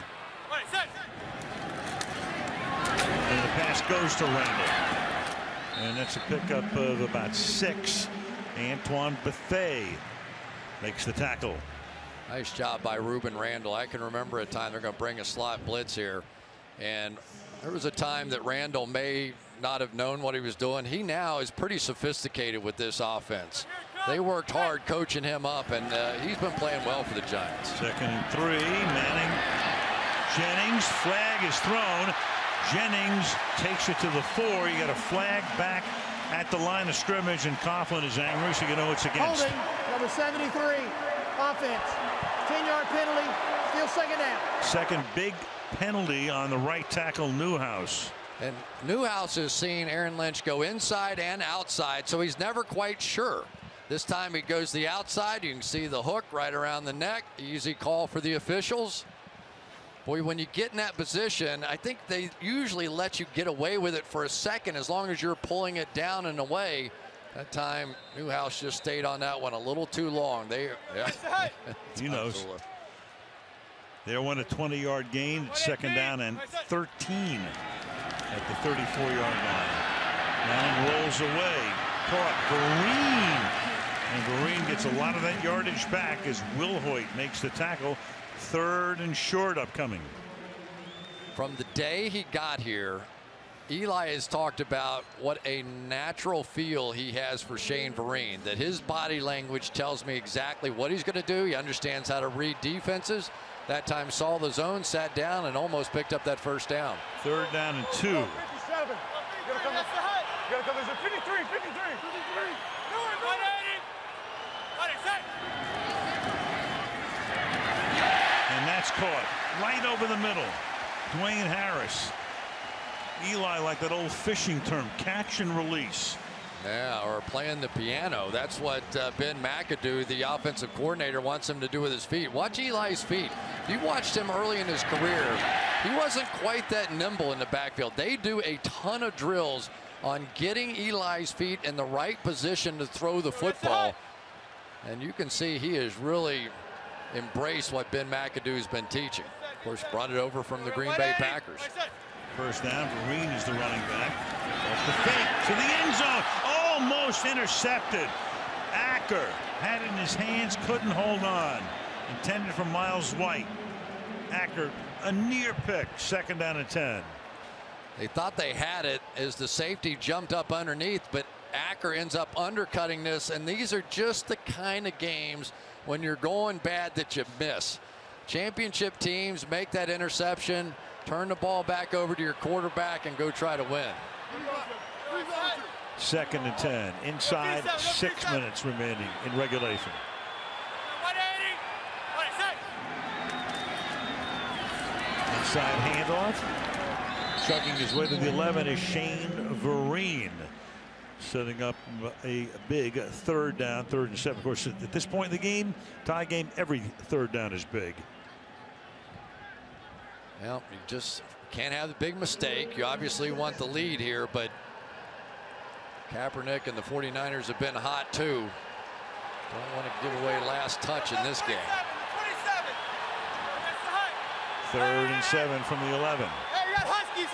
And the pass goes to Randall. And that's a pickup of about 6. Antoine Bethea makes the tackle. Nice job by Ruben Randall. I can remember a time they're going to bring a slot blitz here, and there was a time that Randall may not have known what he was doing. He now is pretty sophisticated with this offense. They worked hard coaching him up, and he's been playing well for the Giants. 2nd and 3. Manning, Jennings, flag is thrown. Jennings takes it to the 4. You got a flag back at the line of scrimmage, and Coughlin is angry, so you know it's against. Holding, number 73, offense. 10-yard penalty, still 2nd down. Second big penalty on the right tackle, Newhouse. And Newhouse has seen Aaron Lynch go inside and outside, so he's never quite sure. This time he goes the outside. You can see the hook right around the neck. Easy call for the officials. Boy, when you get in that position, I think they usually let you get away with it for a second as long as you're pulling it down and away. That time, Newhouse just stayed on that one a little too long. He knows. They won a 20-yard gain. It's 2nd down and 13 at the 34-yard line. Manning rolls away. Caught. Vereen. And Vereen gets a lot of that yardage back as Wilhoit makes the tackle. 3rd and short upcoming. From the day he got here, Eli has talked about what a natural feel he has for Shane Vereen, that his body language tells me exactly what he's going to do. He understands how to read defenses. That time saw the zone, sat down, and almost picked up that first down. 3rd down and 2. 57. You gotta come. There's a 53. And that's caught right over the middle. Dwayne Harris. Eli, like that old fishing term, catch and release. Yeah, or playing the piano. That's what Ben McAdoo, the offensive coordinator, wants him to do with his feet. Watch Eli's feet. You watched him early in his career. He wasn't quite that nimble in the backfield. They do a ton of drills on getting Eli's feet in the right position to throw the football. And you can see he has really embraced what Ben McAdoo's been teaching. Of course, brought it over from the Green Bay Packers. First down, Vereen is the running back. Off the fake to the end zone. Almost intercepted. Acker had it in his hands, couldn't hold on. Intended for Miles White. Acker, a near pick. 2nd down and 10. They thought they had it as the safety jumped up underneath, but Acker ends up undercutting this, and these are just the kind of games when you're going bad that you miss. Championship teams make that interception, turn the ball back over to your quarterback, and go try to win. 2nd and 10. Inside 6 minutes remaining in regulation. Inside handoff. Chugging his way to the 11 is Shane Vereen. Setting up a big 3rd down, 3rd and 7. Of course, at this point in the game, tie game, every 3rd down is big. Well, you just can't have the big mistake. You obviously want the lead here, but Kaepernick and the 49ers have been hot too. Don't want to give away last touch in this game. 3rd and 7 from the 11. Hey, you got Huskies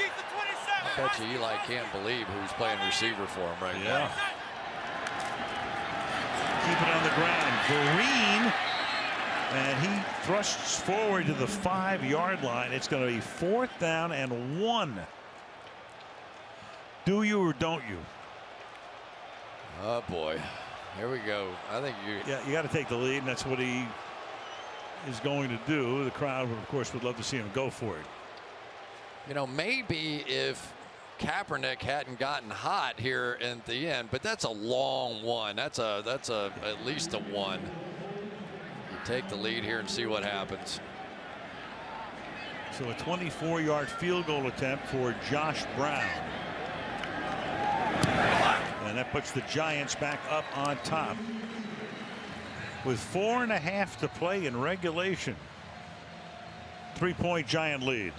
to 27. I bet you Eli can't believe who's playing receiver for him right now. Keep it on the ground. Vereen, and he thrusts forward to the 5-yard line. It's going to be 4th down and 1. Do you or don't you? Oh boy, here we go. I think you got to take the lead, and that's what he is going to do. The crowd, of course, would love to see him go for it. You know, maybe if Kaepernick hadn't gotten hot here at the end, but that's a long one. That's at least a 1. You take the lead here and see what happens. So a 24-yard field goal attempt for Josh Brown. And that puts the Giants back up on top with 4.5 to play in regulation. 3-point Giant lead.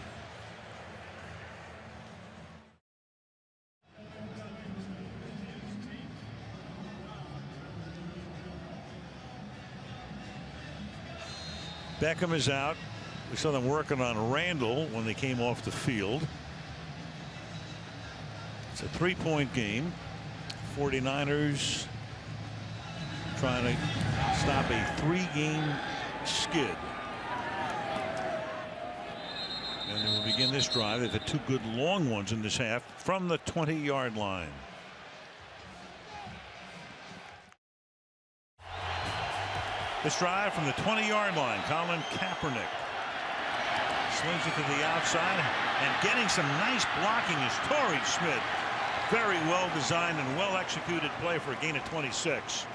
Beckham is out. We saw them working on Randall when they came off the field. It's a 3-point game. 49ers trying to stop a 3-game skid. And they will begin this drive. They've had 2 good long ones in this half from the 20-yard line. This drive from the 20-yard line. Colin Kaepernick swings it to the outside, and getting some nice blocking is Torrey Smith. Very well designed and well executed play for a gain of 26.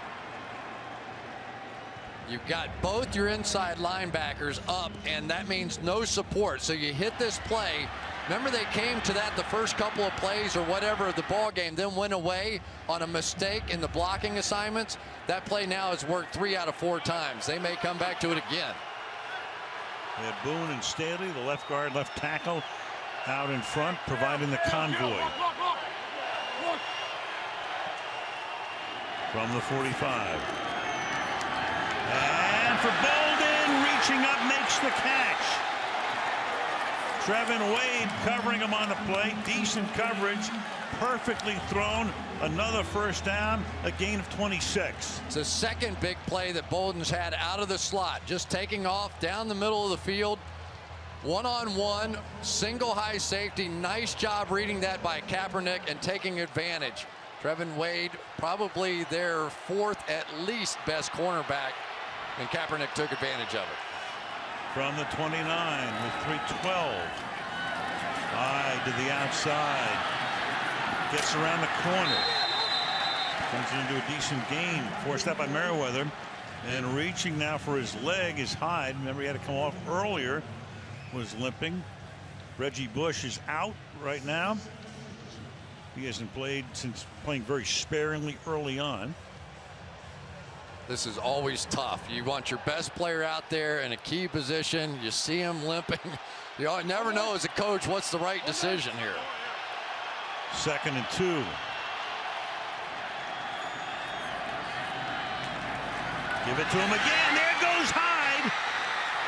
You've got both your inside linebackers up, and that means no support. So you hit this play. Remember, they came to that the first couple of plays or whatever of the ball game, then went away on a mistake in the blocking assignments. That play now has worked 3 out of 4 times. They may come back to it again. They had Boone and Staley, the left guard, left tackle, out in front, providing the convoy. From the 45. And for Bolden, reaching up, makes the catch. Trevin Wade covering him on the play. Decent coverage. Perfectly thrown. Another first down. A gain of 26. It's the second big play that Bolden's had out of the slot. Just taking off down the middle of the field. One-on-one, single high safety. Nice job reading that by Kaepernick and taking advantage. Trevin Wade, probably their 4th at least best cornerback, and Kaepernick took advantage of it. From the 29 with 3:12. Wide to the outside. Gets around the corner. Turns it into a decent gain. Forced out by Merriweather. And reaching now for his leg is Hyde. Remember, he had to come off earlier. Was limping. Reggie Bush is out right now. He hasn't played since playing very sparingly early on. This is always tough. You want your best player out there in a key position. You see him limping. You never know as a coach what's the right decision here. 2nd and 2. Give it to him again. There goes Hyde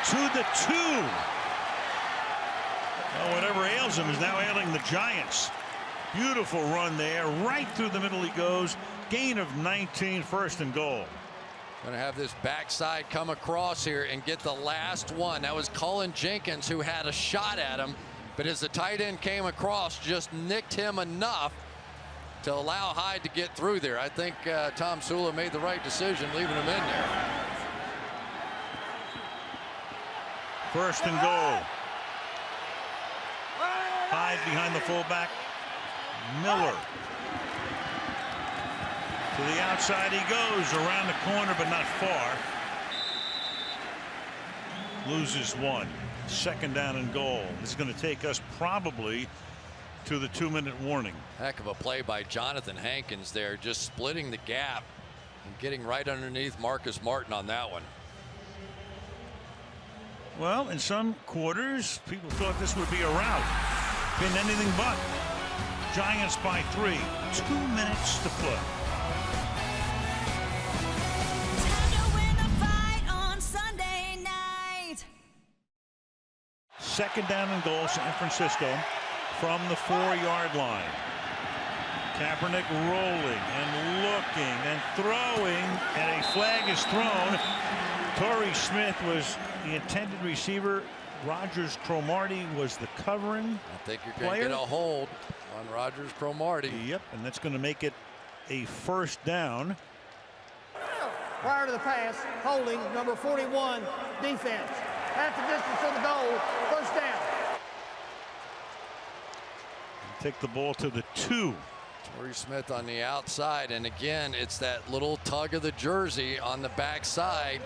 to the 2. Well, whatever ails him is now ailing the Giants. Beautiful run there. Right through the middle he goes. Gain of 19, 1st and goal. Going to have this backside come across here and get the last one. That was Cullen Jenkins who had a shot at him, but as the tight end came across, just nicked him enough to allow Hyde to get through there. I think Tom Sula made the right decision leaving him in there. 1st and goal. Hyde behind the fullback. Miller. To the outside he goes, around the corner, but not far. Loses 1. 2nd down and goal. This is going to take us probably to the 2-minute warning. Heck of a play by Jonathan Hankins there, just splitting the gap and getting right underneath Marcus Martin on that one. Well, in some quarters, people thought this would be a rout. Been anything but. Giants by 3. 2 minutes to play. Second down and goal, San Francisco from the 4-yard line. Kaepernick rolling and looking and throwing, and a flag is thrown. Torrey Smith was the intended receiver. Rogers Cromartie was the covering. I think you're going to get a hold on Rogers Cromartie. Yep, and that's going to make it a first down. Prior to the pass, holding number 41 defense. Half the distance from the goal, first down. Take the ball to the 2. Torrey Smith on the outside, and again, it's that little tug of the jersey on the backside.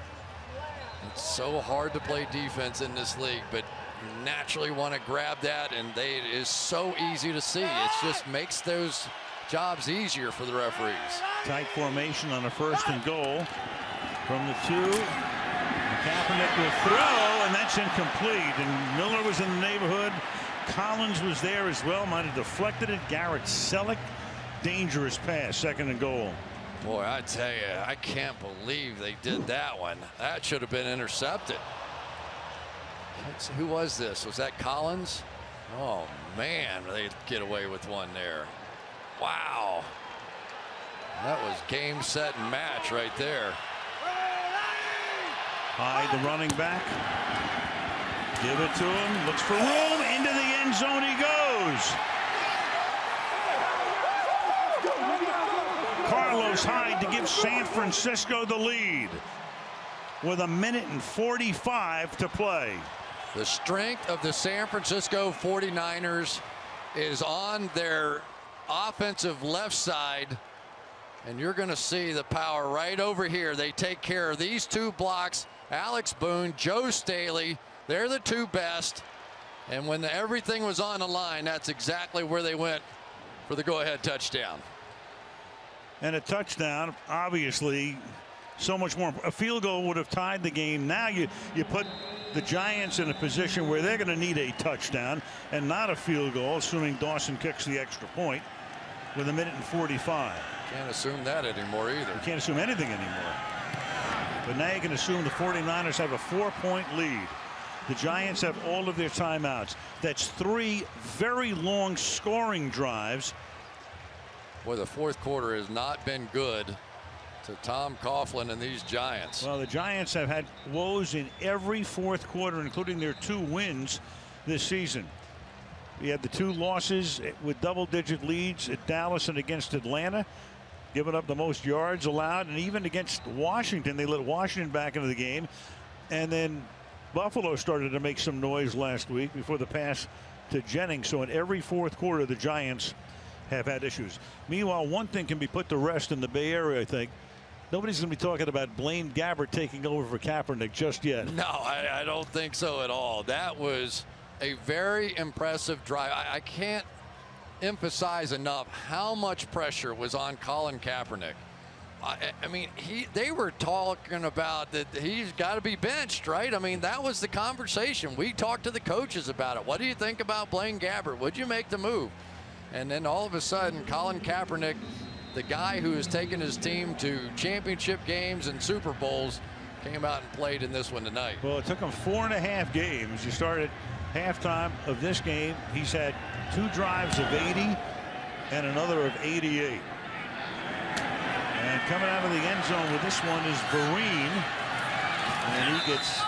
It's so hard to play defense in this league, but you naturally want to grab that, and it is so easy to see. It just makes those jobs easier for the referees. Tight formation on a first and goal from the 2. Kaepernick will throw, and that's incomplete. And Miller was in the neighborhood. Collins was there as well. Might have deflected it. Garrett Selleck, dangerous pass, second and goal. Boy, I tell you, I can't believe they did that one. That should have been intercepted. Who was this? Was that Collins? Oh, man, they get away with one there. Wow. That was game, set, and match right there. Hyde, the running back. Give it to him. Looks for room. Into the end zone he goes. Carlos Hyde to give San Francisco the lead with 1:45 to play. The strength of the San Francisco 49ers is on their offensive left side, and you're going to see the power right over here. They take care of these 2 blocks. Alex Boone, Joe Staley, they're the 2 best. And when everything was on the line, that's exactly where they went for the go-ahead touchdown. And a touchdown, obviously, so much more. A field goal would have tied the game. Now you put the Giants in a position where they're going to need a touchdown and not a field goal, assuming Dawson kicks the extra point with 1:45. Can't assume that anymore either. You can't assume anything anymore. But now you can assume the 49ers have a 4-point lead. The Giants have all of their timeouts. That's 3 very long scoring drives. Boy, the fourth quarter has not been good to Tom Coughlin and these Giants. Well, the Giants have had woes in every fourth quarter, including their 2 wins this season. We had the 2 losses with double-digit leads at Dallas and against Atlanta, giving up the most yards allowed, and even against Washington, they let Washington back into the game. And then Buffalo started to make some noise last week before the pass to Jennings. So in every fourth quarter, the Giants have had issues. Meanwhile, one thing can be put to rest in the Bay Area, I think. Nobody's going to be talking about Blaine Gabbert taking over for Kaepernick just yet. No, I don't think so at all. That was a very impressive drive. I can't emphasize enough how much pressure was on Colin Kaepernick. I mean, they were talking about that he's got to be benched, right? I mean, that was the conversation. We talked to the coaches about it. What do you think about Blaine Gabbert? Would you make the move? And then all of a sudden, Colin Kaepernick, the guy who has taken his team to championship games and Super Bowls, came out and played in this one tonight. Well, it took him 4.5 games. You started halftime of this game. He's had 2 drives of 80 and another of 88. And coming out of the end zone with this one is Vereen. And he gets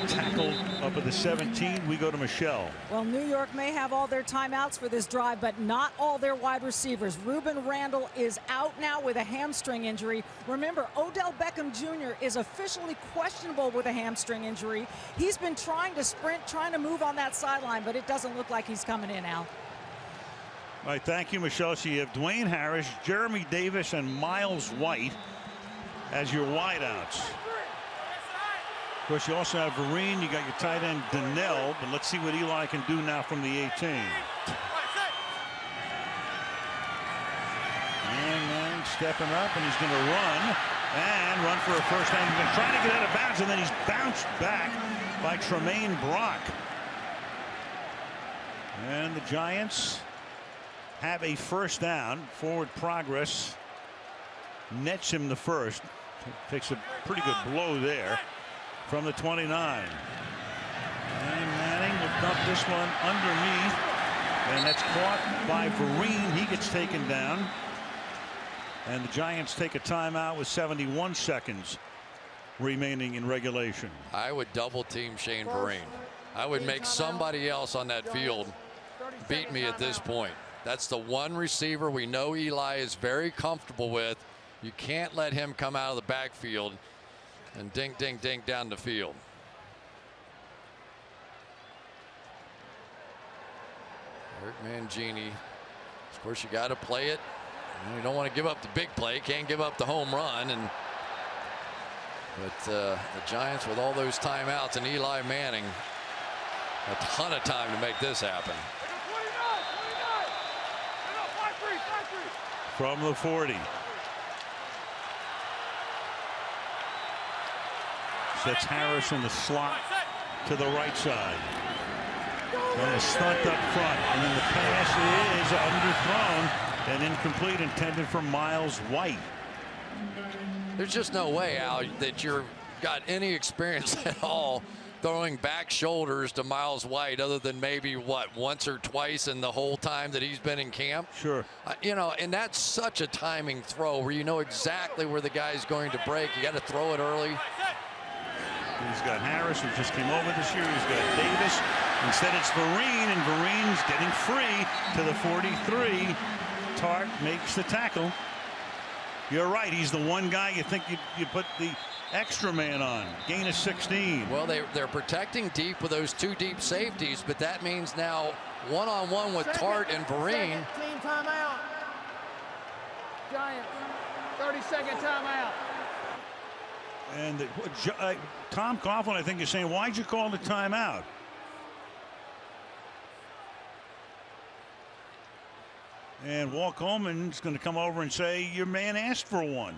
tackled up at the 17. We go to Michelle. Well, New York may have all their timeouts for this drive, but not all their wide receivers. Ruben Randall is out now with a hamstring injury. Remember, Odell Beckham Jr. is officially questionable with a hamstring injury. He's been trying to sprint, trying to move on that sideline, but it doesn't look like he's coming in, Al. All right, thank you, Michelle. So you have Dwayne Harris, Jeremy Davis, and Miles White as your wideouts. Of course, you also have Vereen. You got your tight end Donnell, but let's see what Eli can do now from the 18. And stepping up, and he's going to run. And run for a first down. He's been trying to get out of bounds, and then he's bounced back by Tremaine Brock. And the Giants have a first down. Forward progress nets him the first. Takes a pretty good blow there from the 29. And Manning will dump this one underneath. And that's caught by Vereen. He gets taken down. And the Giants take a timeout with 71 seconds remaining in regulation. I would double team Shane Vereen. I would make somebody else on that field beat me at this point. That's the one receiver we know Eli is very comfortable with. You can't let him come out of the backfield and dink, dink, dink down the field. Eric Mangini. Of course, you got to play it. You don't want to give up the big play. Can't give up the home run. But the Giants, with all those timeouts, and Eli Manning, a ton of time to make this happen. From the 40. Sets Harris in the slot to the right side. And a stunt up front. And then the pass is underthrown and incomplete, intended for Miles White. There's just no way, Al, that you've got any experience at all throwing back shoulders to Miles White, other than maybe once or twice in the whole time that he's been in camp. Sure. You know, and that's such a timing throw where you know exactly where the guy's going to break. You got to throw it early. He's got Harris, who just came over this year. He's got Davis. Instead, it's Vereen, and Vereen's getting free to the 43. Tart makes the tackle. You're right. He's the one guy you think you put the extra man on. Gain of 16. Well, they're protecting deep with those two deep safeties, but that means now one-on-one with Tart and Vereen. Team timeout. Giants, 30-second timeout. And Tom Coughlin, I think, is saying, why'd you call the timeout? And Walt Coleman's going to come over and say, your man asked for one.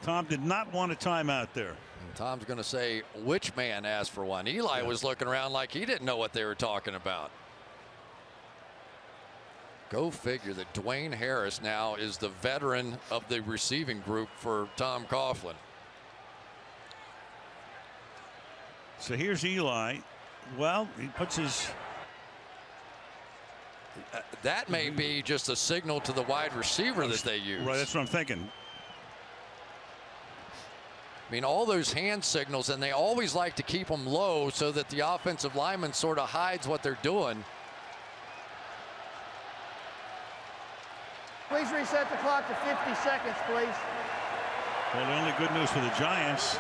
Tom did not want a timeout there. And Tom's going to say, which man asked for one? Eli was looking around like he didn't know what they were talking about. Go figure that Dwayne Harris now is the veteran of the receiving group for Tom Coughlin. So here's Eli. Well, he puts his... that may be just a signal to the wide receiver that they use. Right, that's what I'm thinking. I mean, all those hand signals, and they always like to keep them low so that the offensive lineman sort of hides what they're doing. Please reset the clock to 50 seconds, please. Well, the only good news for the Giants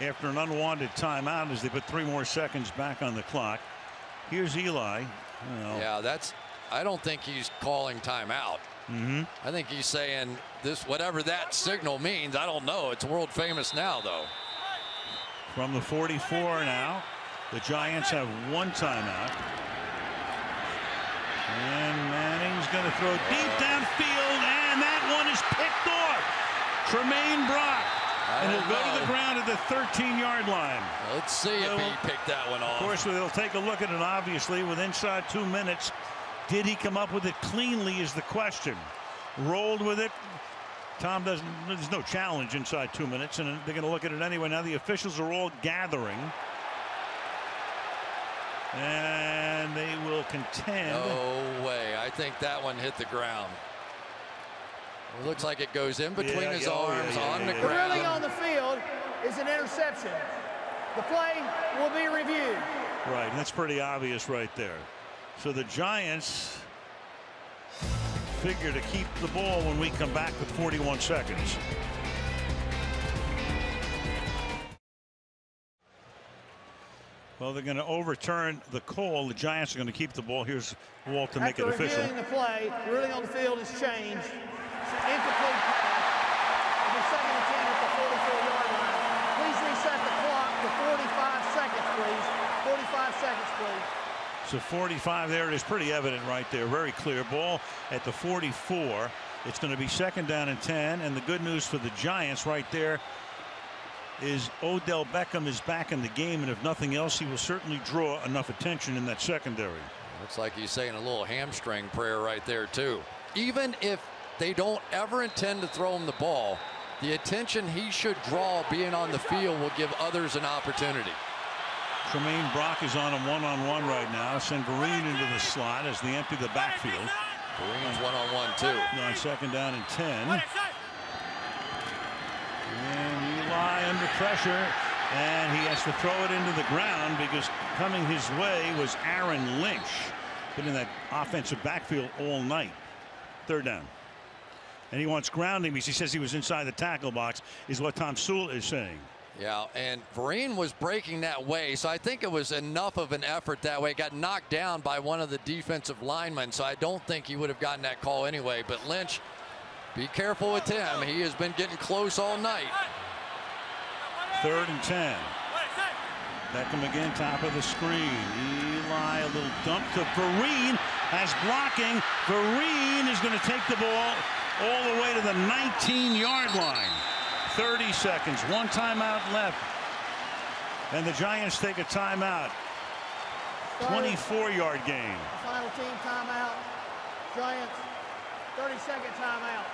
after an unwanted timeout is they put 3 more seconds back on the clock. Here's Eli. Yeah, I don't think he's calling timeout. I think he's saying this, whatever that signal means. I don't know. It's world famous now, though. From the 44 now, the Giants have 1 timeout. And Manning's going to throw deep downfield, and that one is picked off. Tremaine Brock. And he'll go to the ground at the 13-yard line. Let's see if he picked that one off. Of course, they'll take a look at it, obviously, with inside 2 minutes. Did he come up with it cleanly is the question. Rolled with it. Tom doesn't, there's no challenge inside 2 minutes, and they're going to look at it anyway. Now the officials are all gathering. And they will contend. No way. I think that one hit the ground. It looks like it goes in between his arms on the ground. The ruling on the field is an interception. The play will be reviewed. Right, and that's pretty obvious right there. So the Giants figure to keep the ball when we come back with 41 seconds. Well, they're going to overturn the call. The Giants are going to keep the ball. Here's Walt to make it official. After reviewing the play, the ruling on the field has changed. Incomplete pass. It'll be second and 10 at the 44-yard line. Please reset the clock to 45 seconds, please. 45 seconds, please. So 45 there. It is pretty evident right there. Very clear. Ball at the 44. It's going to be 2nd down and 10, and the good news for the Giants right there is Odell Beckham is back in the game, and if nothing else, he will certainly draw enough attention in that secondary. Looks like he's saying a little hamstring prayer right there too. Even if they don't ever intend to throw him the ball, the attention he should draw being on the field will give others an opportunity. Tremaine Brock is on him one-on-one right now. Send Vereen into the slot as they empty the backfield. Vereen's one-on-one too. On 2nd down and 10. And Eli under pressure, and he has to throw it into the ground because coming his way was Aaron Lynch. Been in that offensive backfield all night. 3rd down. And he wants grounding because he says he was inside the tackle box, is what Tom Sewell is saying. Yeah, and Vereen was breaking that way, so I think it was enough of an effort that way. Got knocked down by one of the defensive linemen, so I don't think he would have gotten that call anyway. But Lynch, be careful with him. He has been getting close all night. 3rd and 10. Beckham again, top of the screen. Eli, a little dump to Vereen, has blocking. Vereen is going to take the ball all the way to the 19-yard line. 30 seconds, 1 timeout left, and the Giants take a timeout. 24-yard gain. Final team timeout. Giants, 30-second timeout.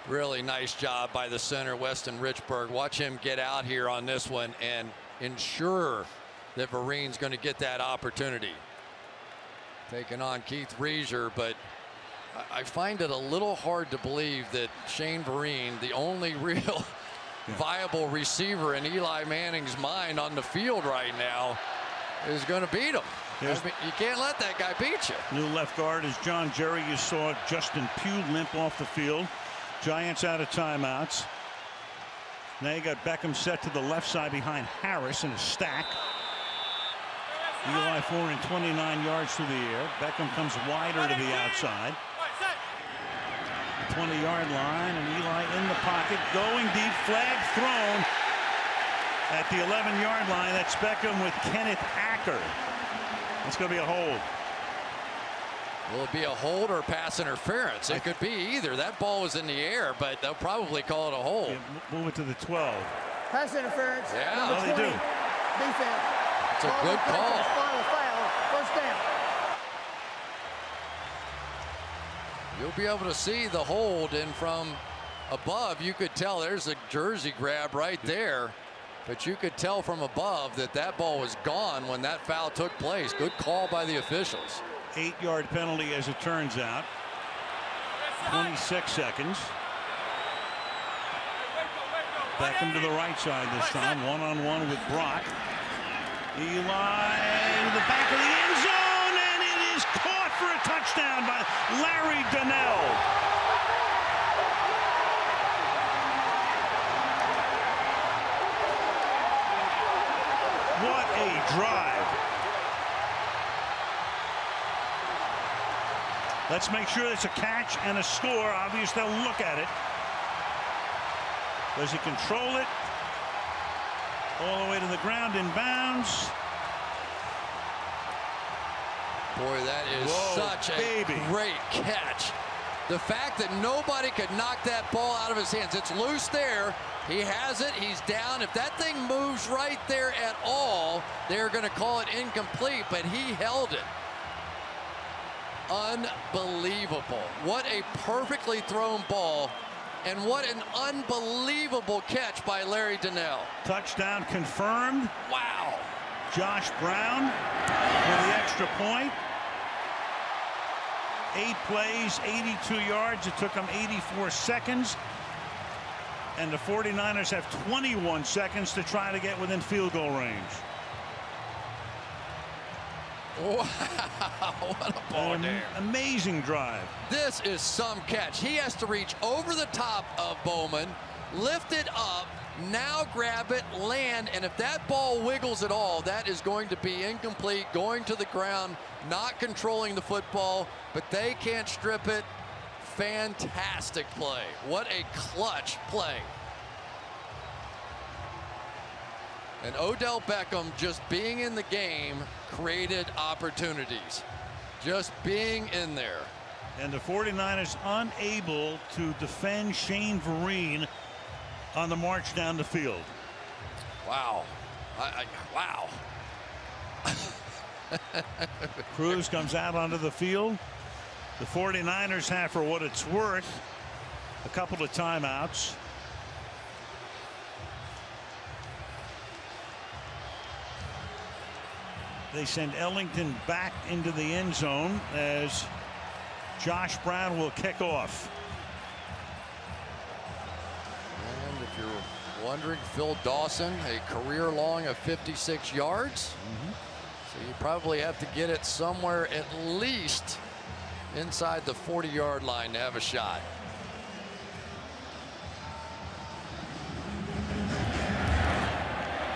Really nice job by the center, Weston Richburg. Watch him get out here on this one and ensure that Vereen's going to get that opportunity. Taking on Keith Reaser, but I find it a little hard to believe that Shane Vereen, the only real viable receiver in Eli Manning's mind on the field right now, is going to beat him. I mean, you can't let that guy beat you. New left guard is John Jerry. You saw Justin Pugh limp off the field. Giants out of timeouts. Now you got Beckham set to the left side behind Harris in a stack. Eli 429 yards through the air. Beckham comes wider to the outside. 20-yard line, and Eli in the pocket, going deep, flag thrown at the 11-yard line. That's Beckham with Kenneth Acker. It's going to be a hold. Will it be a hold or pass interference? It could be either. That ball was in the air, but they'll probably call it a hold. Yeah, move it to the 12. Pass interference. Yeah, well, they do. Defense. It's a good call. Final foul. 1st down. You'll be able to see the hold, and from above you could tell there's a jersey grab right there, but you could tell from above that that ball was gone when that foul took place. Good call by the officials. 8-yard penalty as it turns out. 26 seconds. Beckham to the right side this time, one-on-one with Brock. Eli to the back of the end zone, and it is caught for a touchdown by Larry Donnell. What a drive. Let's make sure it's a catch and a score. Obvious they'll look at it. Does he control it? All the way to the ground in bounds. Boy, that is such a great catch. The fact that nobody could knock that ball out of his hands. It's loose there. He has it. He's down. If that thing moves right there at all, they're going to call it incomplete, but he held it. Unbelievable. What a perfectly thrown ball, and what an unbelievable catch by Larry Donnell. Touchdown confirmed. Wow. Josh Brown for the extra point. 8 plays, 82 yards. It took them 84 seconds. And the 49ers have 21 seconds to try to get within field goal range. Wow, what a ball there. Amazing drive. This is some catch. He has to reach over the top of Bowman, lift it up, now grab it, land, and if that ball wiggles at all, that is going to be incomplete, going to the ground, not controlling the football, but they can't strip it. Fantastic play. What a clutch play. And Odell Beckham, just being in the game, created opportunities. just being in there. And the 49ers unable to defend Shane Vereen on the march down the field. Wow. Wow. Cruz comes out onto the field. The 49ers have, for what it's worth, a couple of timeouts. They send Ellington back into the end zone as Josh Brown will kick off. And if you're wondering, Phil Dawson, a career long of 56 yards. So you probably have to get it somewhere at least inside the 40-yard line to have a shot.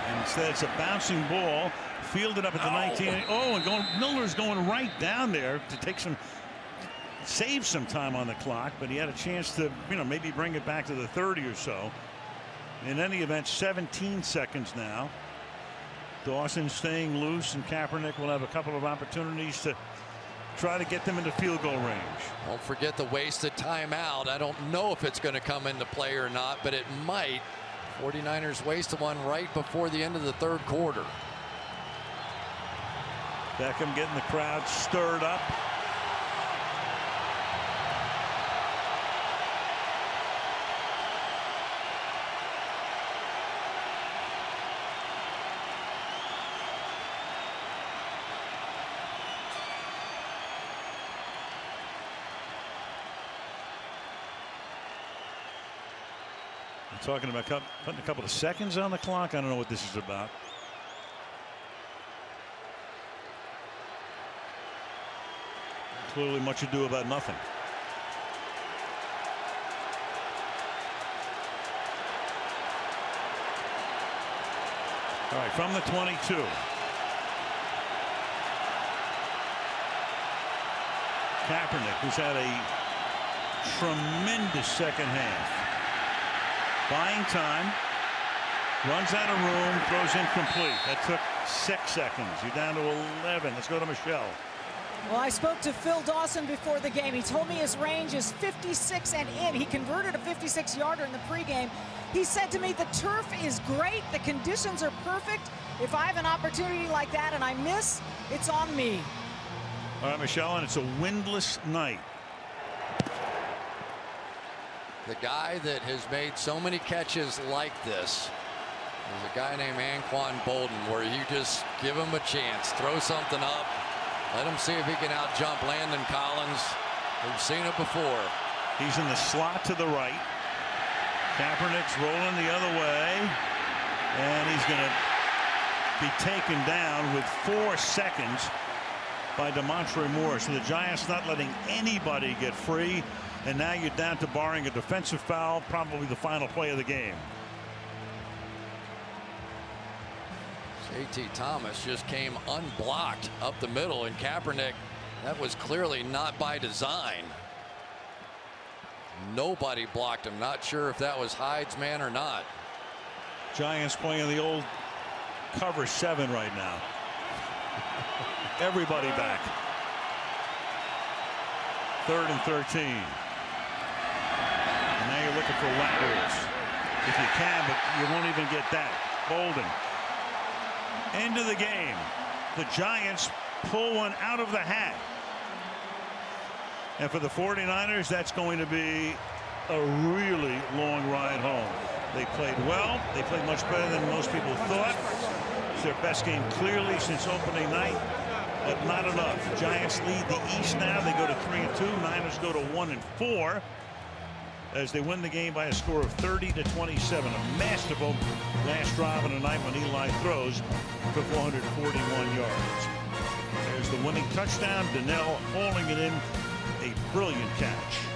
And instead it's a bouncing ball fielded up at the 19. Oh, and Milner's going right down there to take save some time on the clock, but he had a chance to, maybe bring it back to the 30 or so. In any event, 17 seconds now. Dawson staying loose, and Kaepernick will have a couple of opportunities to try to get them into field goal range. Don't forget the wasted timeout. I don't know if it's going to come into play or not, but it might. 49ers wasted one right before the end of the third quarter. Beckham getting the crowd stirred up. Talking about putting a couple of seconds on the clock. I don't know what this is about. Clearly much ado about nothing. All right, from the 22. Kaepernick, who's had a tremendous second half. Buying time, runs out of room, throws incomplete. That took 6 seconds. You're down to 11. Let's go to Michelle. Well, I spoke to Phil Dawson before the game. He told me his range is 56 and in. He converted a 56-yarder in the pregame. He said to me, the turf is great. The conditions are perfect. If I have an opportunity like that and I miss, it's on me. All right, Michelle, and it's a windless night. The guy that has made so many catches like this is a guy named Anquan Bolden, where you just give him a chance, throw something up, let him see if he can out-jump Landon Collins. We've seen it before. He's in the slot to the right. Kaepernick's rolling the other way, and he's going to be taken down with 4 seconds by Damontre Moore. So the Giants not letting anybody get free. And now you're down to, barring a defensive foul, probably the final play of the game. J.T. Thomas just came unblocked up the middle, and Kaepernick, that was clearly not by design. Nobody blocked him. Not sure if that was Hyde's man or not. Giants playing the old cover 7 right now. Everybody back. 3rd and 13. And now you're looking for laterals if you can, but you won't even get that. Bolden. End of the game. The Giants pull one out of the hat. And for the 49ers, that's going to be a really long ride home. They played well. They played much better than most people thought. It's their best game clearly since opening night, but not enough. Giants lead the East now. They go to 3-2. Niners go to 1-4 as they win the game by a score of 30-27. A masterful last drive on the night when Eli throws for 441 yards. There's the winning touchdown. Donnell hauling it in. A brilliant catch.